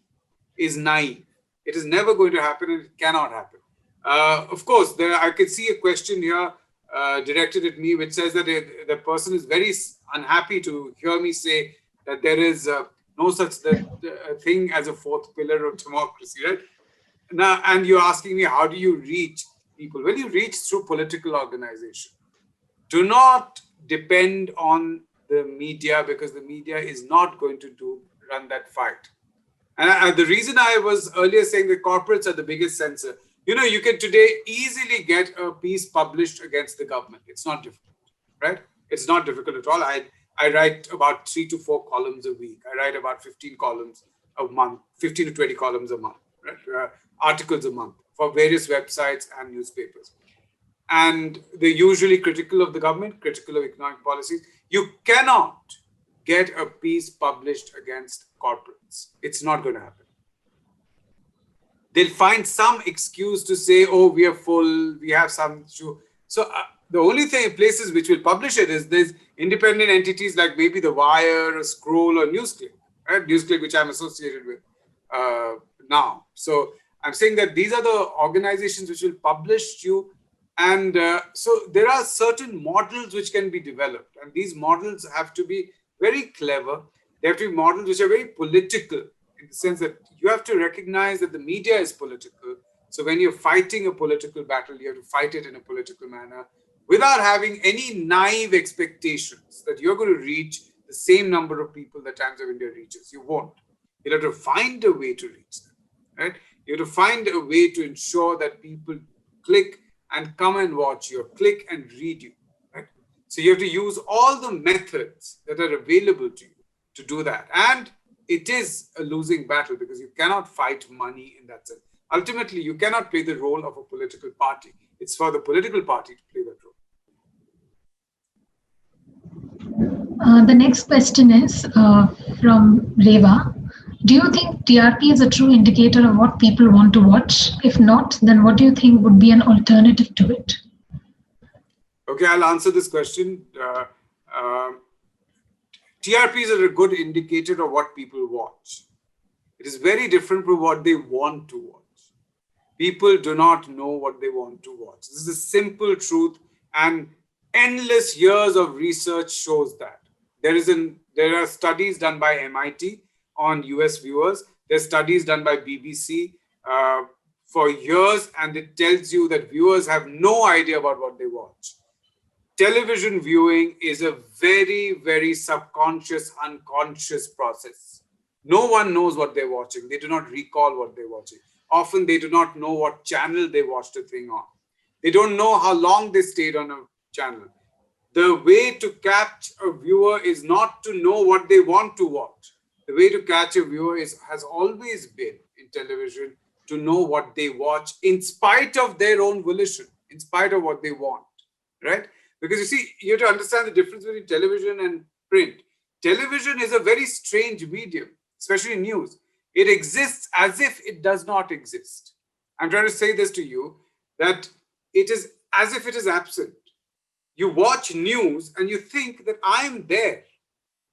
is naive. It is never going to happen and it cannot happen. Of course, I can see a question here directed at me which says that the person is very unhappy to hear me say that there is no such thing as a 4th pillar of democracy, right? Now, and you're asking me, how do you reach people? Well, you reach through political organization. Do not depend on the media, because the media is not going to run that fight. And the reason I was earlier saying that corporates are the biggest censor, you can today easily get a piece published against the government. It's not difficult, right? It's not difficult at all. I write about 3 to 4 columns a week. I write about 15 columns a month, 15 to 20 columns a month, right? Articles a month for various websites and newspapers. And they're usually critical of the government, critical of economic policies. You cannot get a piece published against corporates. It's not going to happen. They'll find some excuse to say, oh, we are full, we have some issue. So the only places which will publish it is these independent entities like maybe The Wire, or Scroll, or NewsClick, right? NewsClick, which I'm associated with now. So I'm saying that these are the organizations which will publish you. And so there are certain models which can be developed. And these models have to be very clever. They have to be models which are very political, in the sense that you have to recognize that the media is political. So when you're fighting a political battle, you have to fight it in a political manner without having any naive expectations that you're going to reach the same number of people that Times of India reaches. You won't. You'll have to find a way to reach them, right? You have to find a way to ensure that people click and come and watch you, click and read you, right? So you have to use all the methods that are available to you to do that. And it is a losing battle because you cannot fight money in that sense. Ultimately, you cannot play the role of a political party. It's for the political party to play that role. The next question is from Reva. Do you think TRP is a true indicator of what people want to watch? If not, then what do you think would be an alternative to it? Okay, I'll answer this question. TRPs are a good indicator of what people watch. It is very different from what they want to watch. People do not know what they want to watch. This is a simple truth, and endless years of research shows that. There are studies done by MIT on US viewers. There's studies done by BBC for years, and it tells you that viewers have no idea about what they watch. Television viewing is a very, very subconscious, unconscious process. No one knows what they're watching. They do not recall what they're watching. Often they do not know what channel they watched a thing on. They don't know how long they stayed on a channel. The way to catch a viewer is not to know what they want to watch. The way to catch a viewer has always been in television to know what they watch in spite of their own volition, in spite of what they want, right? Because you see, you have to understand the difference between television and print. Television is a very strange medium, especially news. It exists as if it does not exist. I'm trying to say this to you, that it is as if it is absent. You watch news and you think that I'm there.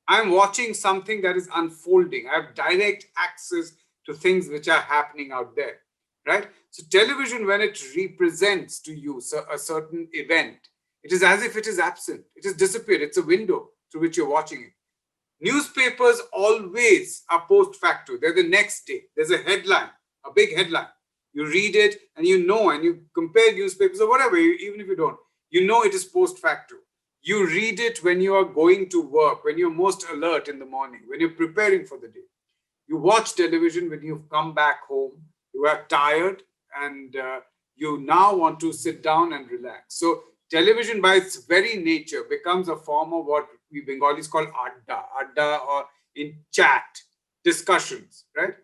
I'm watching something that is unfolding. I have direct access to things which are happening out there, right? So television, when it represents to you a certain event, it is as if it is absent. It has disappeared. It's a window through which you're watching it. Newspapers always are post facto. They're the next day. There's a headline, a big headline. You read it and you know, and you compare newspapers or whatever, even if you don't, you know it is post facto. You read it when you are going to work, when you're most alert in the morning, when you're preparing for the day. You watch television when you've come back home, you are tired, and you now want to sit down and relax. So television by its very nature becomes a form of what we Bengalis call adda, or in chat discussions, right?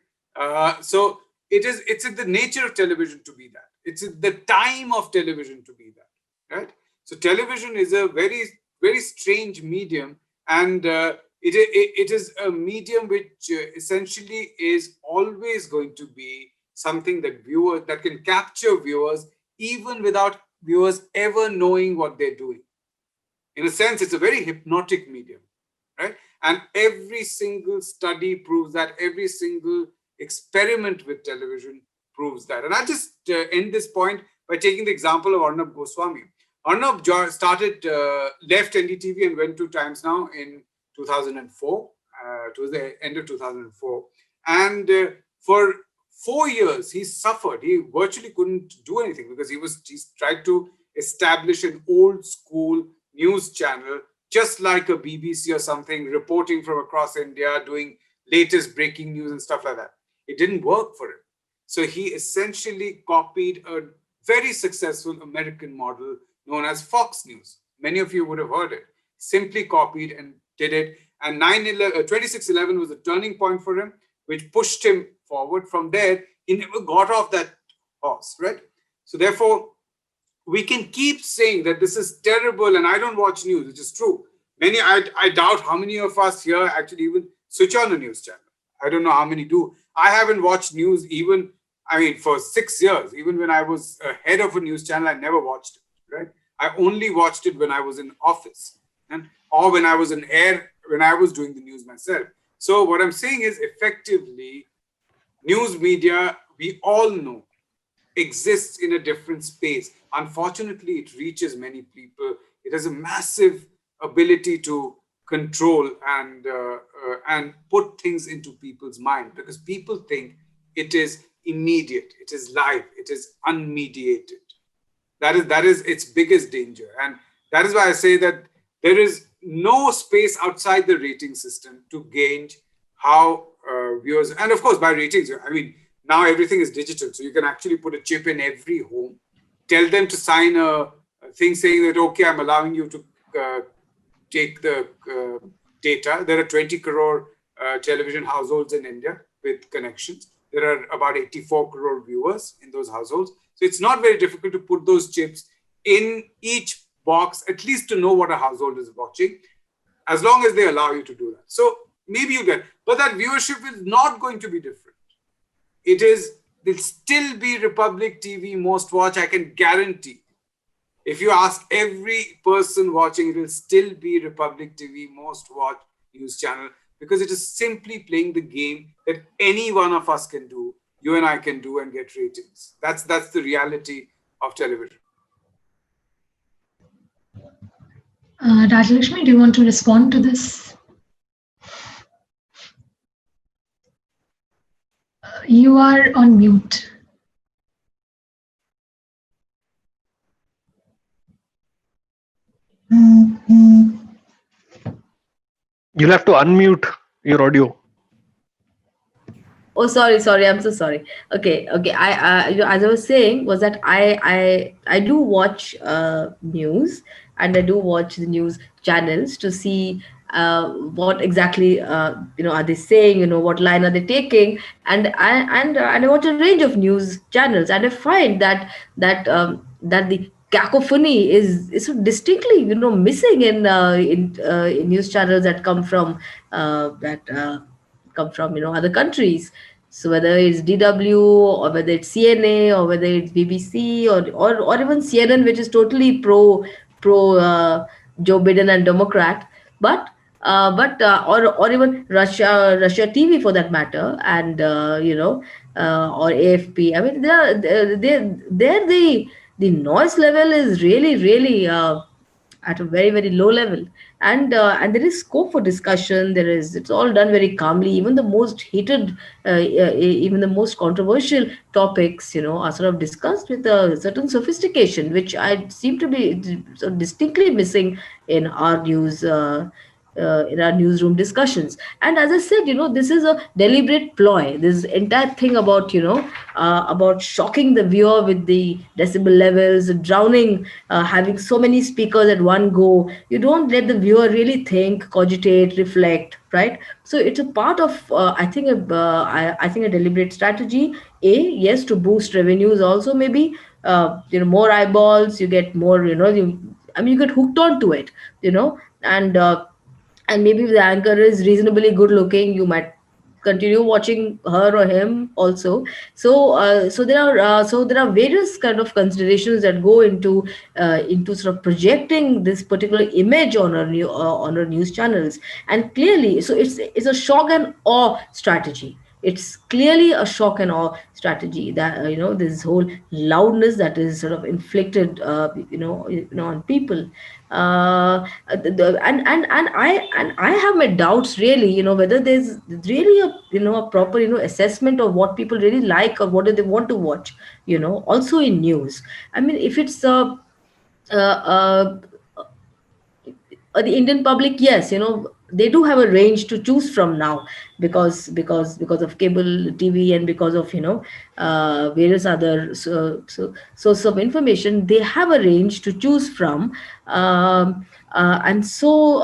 So it's in the nature of television to be that. It's in the time of television to be that, right? So television is a very, very strange medium, and it is a medium which essentially is always going to be something that can capture viewers even without viewers ever knowing what they're doing. In a sense, it's a very hypnotic medium, right? And every single study proves that. Every single experiment with television proves that. And I'll just end this point by taking the example of Arnab Goswami. Arnab left NDTV and went to Times Now in 2004, towards the end of 2004. And for 4 years, he suffered. He virtually couldn't do anything because he tried to establish an old school news channel, just like a BBC or something, reporting from across India, doing latest breaking news and stuff like that. It didn't work for him. So he essentially copied a very successful American model known as Fox News. Many of you would have heard it. Simply copied and did it. And 26/11 was a turning point for him, which pushed him forward. From there, he never got off that horse, right? So therefore, we can keep saying that this is terrible and I don't watch news, which is true. I doubt how many of us here actually even switch on a news channel. I don't know how many do. I haven't watched news for 6 years. Even when I was head of a news channel, I never watched it, right? I only watched it when I was in office or when I was when I was doing the news myself. So what I'm saying is, effectively, news media, we all know, exists in a different space. Unfortunately, it reaches many people. It has a massive ability to control and put things into people's mind, because people think it is immediate, it is live, it is unmediated. That is its biggest danger. And that is why I say that there is no space outside the rating system to gauge how viewers, and of course by ratings, now everything is digital, so you can actually put a chip in every home, tell them to sign a thing saying that, okay, I'm allowing you to take the data. There are 20 crore television households in India with connections. There are about 84 crore viewers in those households. So it's not very difficult to put those chips in each box, at least to know what a household is watching, as long as they allow you to do that. So maybe you get, but that viewership is not going to be different. There'll still be Republic TV most watch, I can guarantee. If you ask every person watching, it will still be Republic TV most watched news channel, because it is simply playing the game that any one of us can do, you and I can do, and get ratings. That's the reality of television. Rajalakshmi, do you want to respond to this? You are on mute. You'll have to unmute your audio. Oh, sorry. I'm so sorry. Okay. As I was saying, was that I do watch news, and I do watch the news channels to see what exactly are they saying, what line are they taking, and I watch a range of news channels, and I find that the cacophony is so distinctly missing in news channels that come from other countries. So whether it's DW, or whether it's CNA, or whether it's BBC, or even CNN, which is totally pro Joe Biden and Democrat, or even Russia TV for that matter, and or AFP. I mean, the noise level is really at a very, very low level, and there is scope for discussion. It's all done very calmly. Even the most heated, even the most controversial topics, are sort of discussed with a certain sophistication, which I seem to be so distinctly missing in our news in our newsroom discussions. And as I said, this is a deliberate ploy. This entire thing about about shocking the viewer with the decibel levels, drowning, having so many speakers at one go. You don't let the viewer really think, cogitate, reflect, right? So it's a part of I think a deliberate strategy. Yes, to boost revenues also, maybe more eyeballs, you get more, you get hooked onto it, and maybe if the anchor is reasonably good looking, you might continue watching her or him also. So there are various kind of considerations that go into sort of projecting this particular image on our news channels. And clearly, so it's a shock and awe strategy. It's clearly a shock and awe strategy, that this whole loudness that is sort of inflicted on people. And I have my doubts, really, whether there's really a proper assessment of what people really like, or what do they want to watch, also in news. I mean, if it's uh, uh, the Indian public, yes, they do have a range to choose from now, because of cable TV, and because of various other sources of information. They have a range to choose from, and so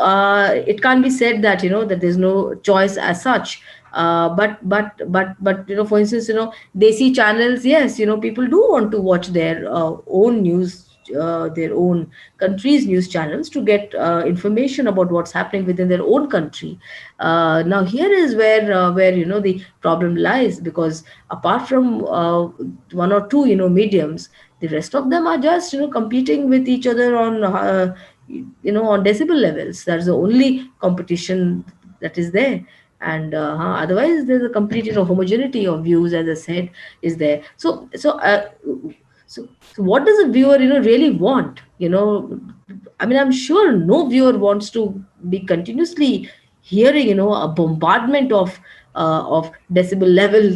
it can't be said that that there's no choice as such. But for instance, desi channels, yes, people do want to watch their own news, their own country's news channels, to get information about what's happening within their own country. Now here is where the problem lies, because apart from one or two mediums, the rest of them are just competing with each other on on decibel levels. That's the only competition that is there. And otherwise there's a complete homogeneity of views, as I said, is there. So what does a viewer really want? I mean, I'm sure no viewer wants to be continuously hearing a bombardment of decibel level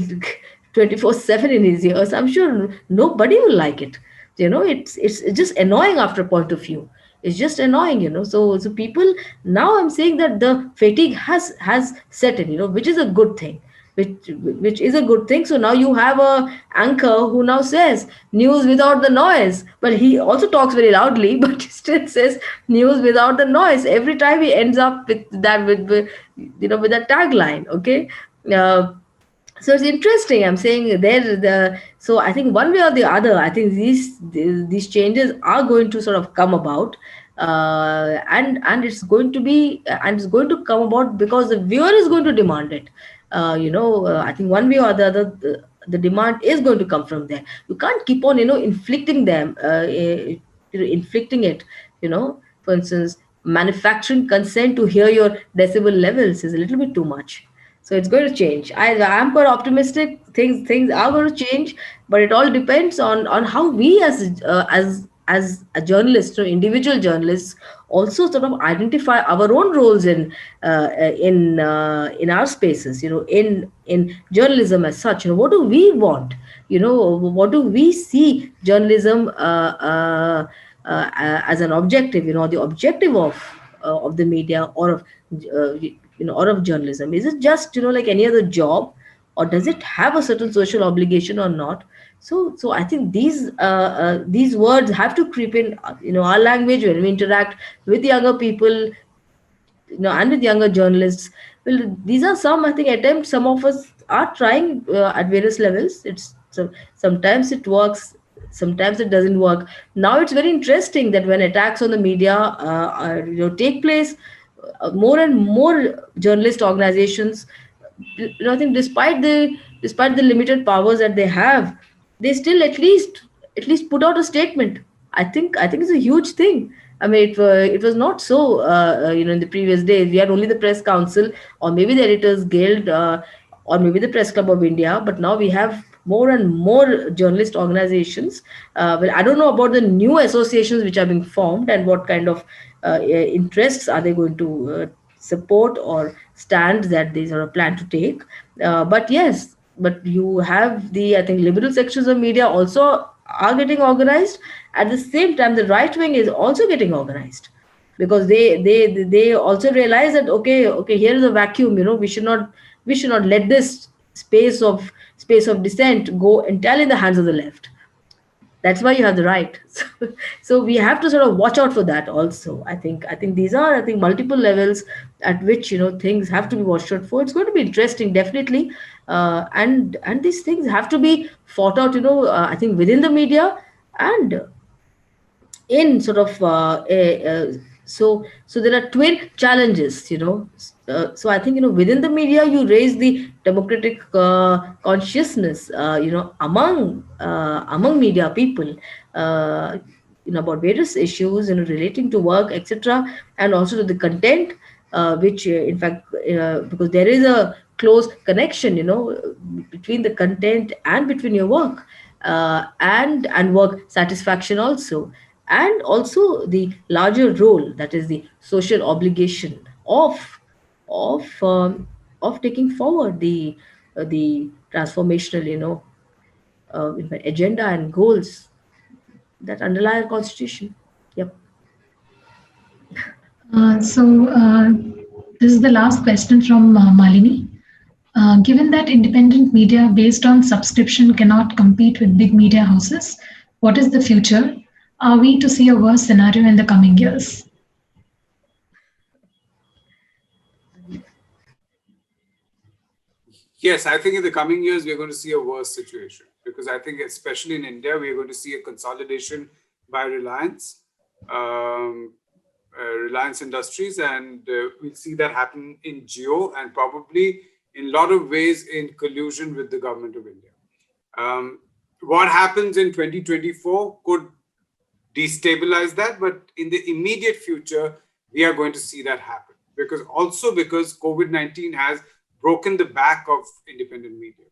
24/7 in his ears. I'm sure nobody will like it. It's just annoying after a point of view. It's just annoying. So people, now I'm saying that the fatigue has set in, which is a good thing, which is a good thing. So now you have a anchor who now says news without the noise, but he also talks very loudly, but he still says news without the noise every time. He ends up with that, with that tagline. Okay. uh, so it's interesting. I'm saying there, so I think one way or the other, I think these changes are going to sort of come about. And it's going to come about because the viewer is going to demand it. I think one way or the other, the demand is going to come from there. You can't keep on inflicting them, inflicting it. For instance, manufacturing consent to hear your decibel levels is a little bit too much. So it's going to change. I'm quite optimistic. Things are going to change, but it all depends on how we, as a journalist, individual journalists, also sort of identify our own roles in our spaces. In journalism as such. What do we want? What do we see journalism as an objective? The objective of the media, or of or of journalism. Is it just like any other job, or does it have a certain social obligation or not? So I think these words have to creep in our language when we interact with younger people, and with younger journalists. Well, these are some, I think, attempts some of us are trying at various levels. Sometimes it works, sometimes it doesn't work. Now it's very interesting that when attacks on the media take place, more and more journalist organizations, I think, despite the limited powers that they have, they still at least put out a statement. I think it's a huge thing. I mean, it was not so. In the previous days, we had only the press council, or maybe the editors guild, or maybe the press club of India. But now we have more and more journalist organizations. Well, I don't know about the new associations which are being formed, and what kind of interests are they going to support, or stands that they sort of plan to take. But yes, but you have the, I think, liberal sections of media also are getting organized. At the same time, the right wing is also getting organized. because they also realize that okay, here is a vacuum. We should not let this space of dissent go entirely in the hands of the left. That's why you have the right. So we have to sort of watch out for that also. I think these are, multiple levels at which things have to be watched out for. It's going to be interesting, definitely. And these things have to be fought out, I think, within the media, and in sort of so there are twin challenges. So I think, within the media, you raise the democratic consciousness, among media people, about various issues, relating to work, etc., and also to the content, which in fact, because there is a close connection, between the content and between your work, and work satisfaction also, and also the larger role, that is the social obligation of taking forward the transformational, agenda and goals that underlie our constitution. Yep. So this is the last question from Malini. Given that independent media based on subscription cannot compete with big media houses, what is the future? Are we to see a worse scenario in the coming years? Yes, I think in the coming years, we're going to see a worse situation, because I think especially in India, we're going to see a consolidation by Reliance, Reliance Industries, and we'll see that happen in Jio, and probably in a lot of ways in collusion with the government of India. What happens in 2024 could destabilize that, but in the immediate future, we are going to see that happen, because COVID-19 has broken the back of independent media,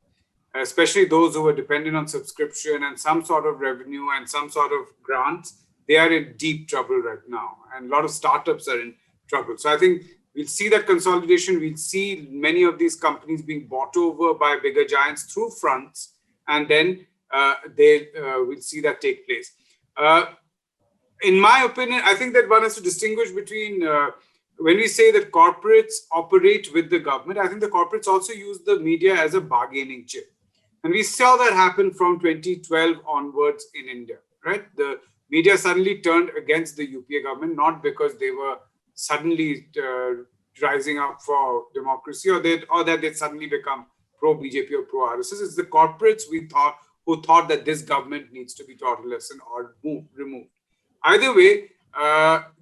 especially those who are dependent on subscription and some sort of revenue and some sort of grants. They are in deep trouble right now, and a lot of startups are in trouble. So I think we'll see that consolidation. We'll see many of these companies being bought over by bigger giants through fronts, and then we'll see that take place. In my opinion, I think that one has to distinguish between when we say that corporates operate with the government. I think the corporates also use the media as a bargaining chip. And we saw that happen from 2012 onwards in India, right? The media suddenly turned against the UPA government, not because they were suddenly rising up for democracy, or that they'd suddenly become pro-BJP or pro-RSS. It's the corporates who thought that this government needs to be taught a lesson or removed. Either way,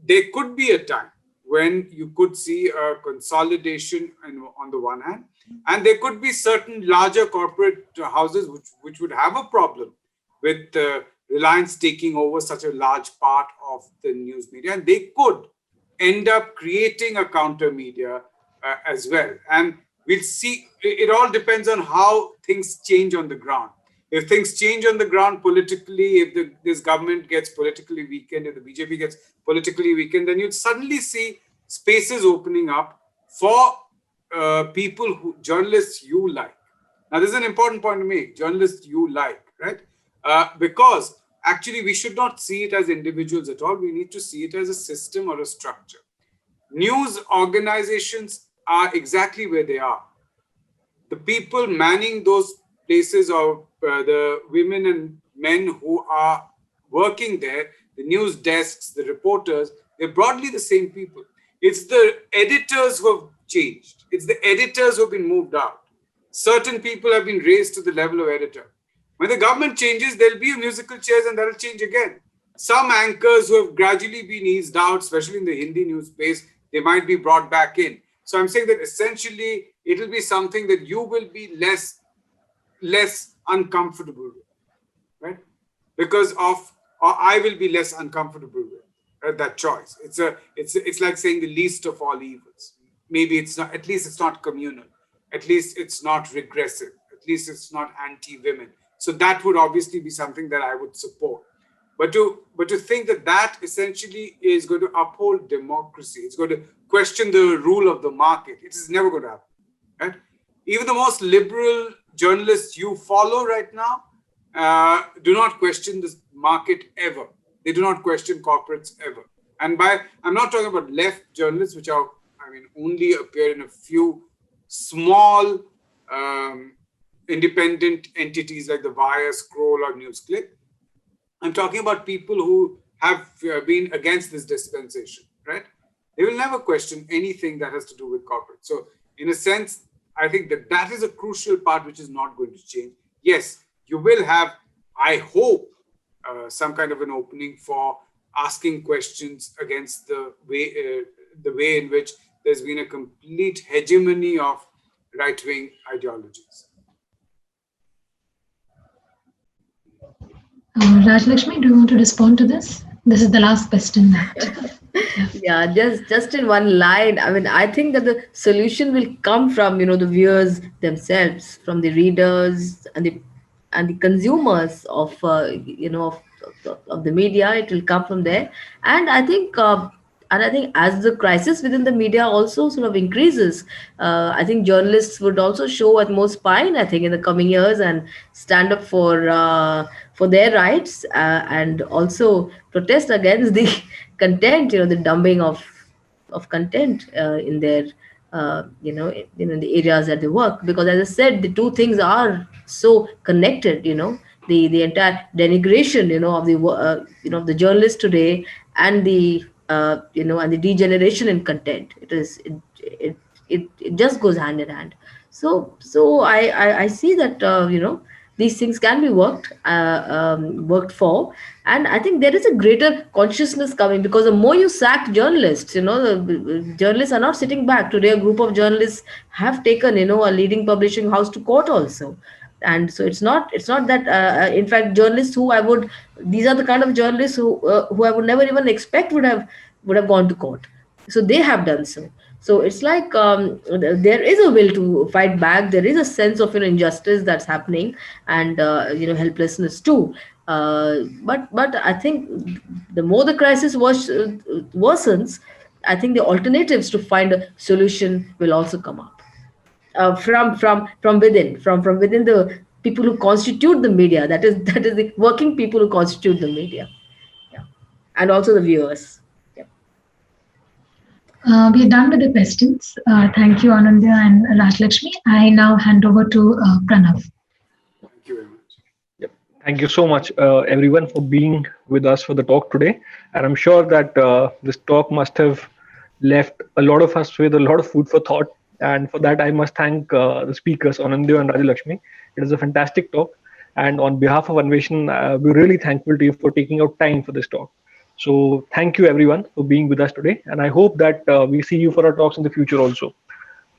there could be a time when you could see a consolidation on the one hand, and there could be certain larger corporate houses which would have a problem with Reliance taking over such a large part of the news media, and they could end up creating a counter media as well. And we'll see. It all depends on how things change on the ground. If things change on the ground politically, if this government gets politically weakened, if the BJP gets politically weakened, then you'd suddenly see spaces opening up for journalists you like. Now, this is an important point to make. Journalists you like, right? Because actually, we should not see it as individuals at all. We need to see it as a system or a structure. News organizations are exactly where they are. The people manning those places, or the women and men who are working there, the news desks, the reporters, they're broadly the same people. It's the editors who have changed. It's the editors who have been moved out. Certain people have been raised to the level of editor. When the government changes, there'll be a musical chairs, and that'll change again. Some anchors who have gradually been eased out, especially in the Hindi news space, they might be brought back in. So I'm saying that essentially it'll be something that you will be less uncomfortable with, right? Or I will be less uncomfortable with, right? That choice. It's like saying the least of all evils. Maybe it's not. At least it's not communal. At least it's not regressive. At least it's not anti-women. So that would obviously be something that I would support. But to think that essentially is going to uphold democracy, it's going to question the rule of the market, it is never going to happen. Right? Even the most liberal journalists you follow right now do not question this market ever. They do not question corporates ever. And I'm not talking about left journalists, which are, only appear in a few small independent entities like the Wire, Scroll, or NewsClick. I'm talking about people who have been against this dispensation, right? They will never question anything that has to do with corporate. So in a sense, I think that is a crucial part which is not going to change. Yes, you will have, I hope, some kind of an opening for asking questions against the way in which there's been a complete hegemony of right-wing ideologies. Rajalakshmi, do you want to respond to this? This is the last question. Yeah, just in one line. I think that the solution will come from the viewers themselves, from the readers and the consumers of of the media. It will come from there, and I think. As the crisis within the media also sort of increases, I think journalists would also show at most spine, I think, in the coming years, and stand up for their rights, and also protest against the content, the dumping of content in their in the areas that they work. Because as I said, the two things are so connected. The entire denigration of the of the journalist today, and the and the degeneration in content. It just goes hand in hand. So I see that these things can be worked for, and I think there is a greater consciousness coming, because the more you sack journalists, the journalists are not sitting back. Today a group of journalists have taken a leading publishing house to court also. And so it's not that in fact, journalists these are the kind of journalists who I would never even expect would have gone to court. So they have done so. So it's like there is a will to fight back. There is a sense of injustice that's happening, and helplessness too. But I think the more the crisis worsens, I think the alternatives to find a solution will also come up from within the people who constitute the media. That is the working people who constitute the media, yeah, and also the viewers. We are done with the questions. Thank you, Aunindyo and Rajalakshmi. I now hand over to Pranav. Thank you very much. Yep. Thank you so much, everyone, for being with us for the talk today. And I'm sure that this talk must have left a lot of us with a lot of food for thought. And for that, I must thank the speakers, Aunindyo and Rajalakshmi. It is a fantastic talk. And on behalf of Anveshan, we're really thankful to you for taking out time for this talk. So thank you, everyone, for being with us today. And I hope that we see you for our talks in the future also.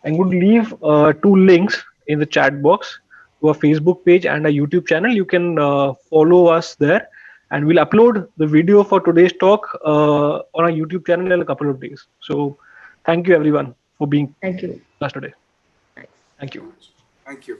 I'm going to leave 2 links in the chat box to our Facebook page and our YouTube channel. You can follow us there. And we'll upload the video for today's talk on our YouTube channel in a couple of days. So thank you, everyone, for being with us today. Thanks. Thank you. Thank you.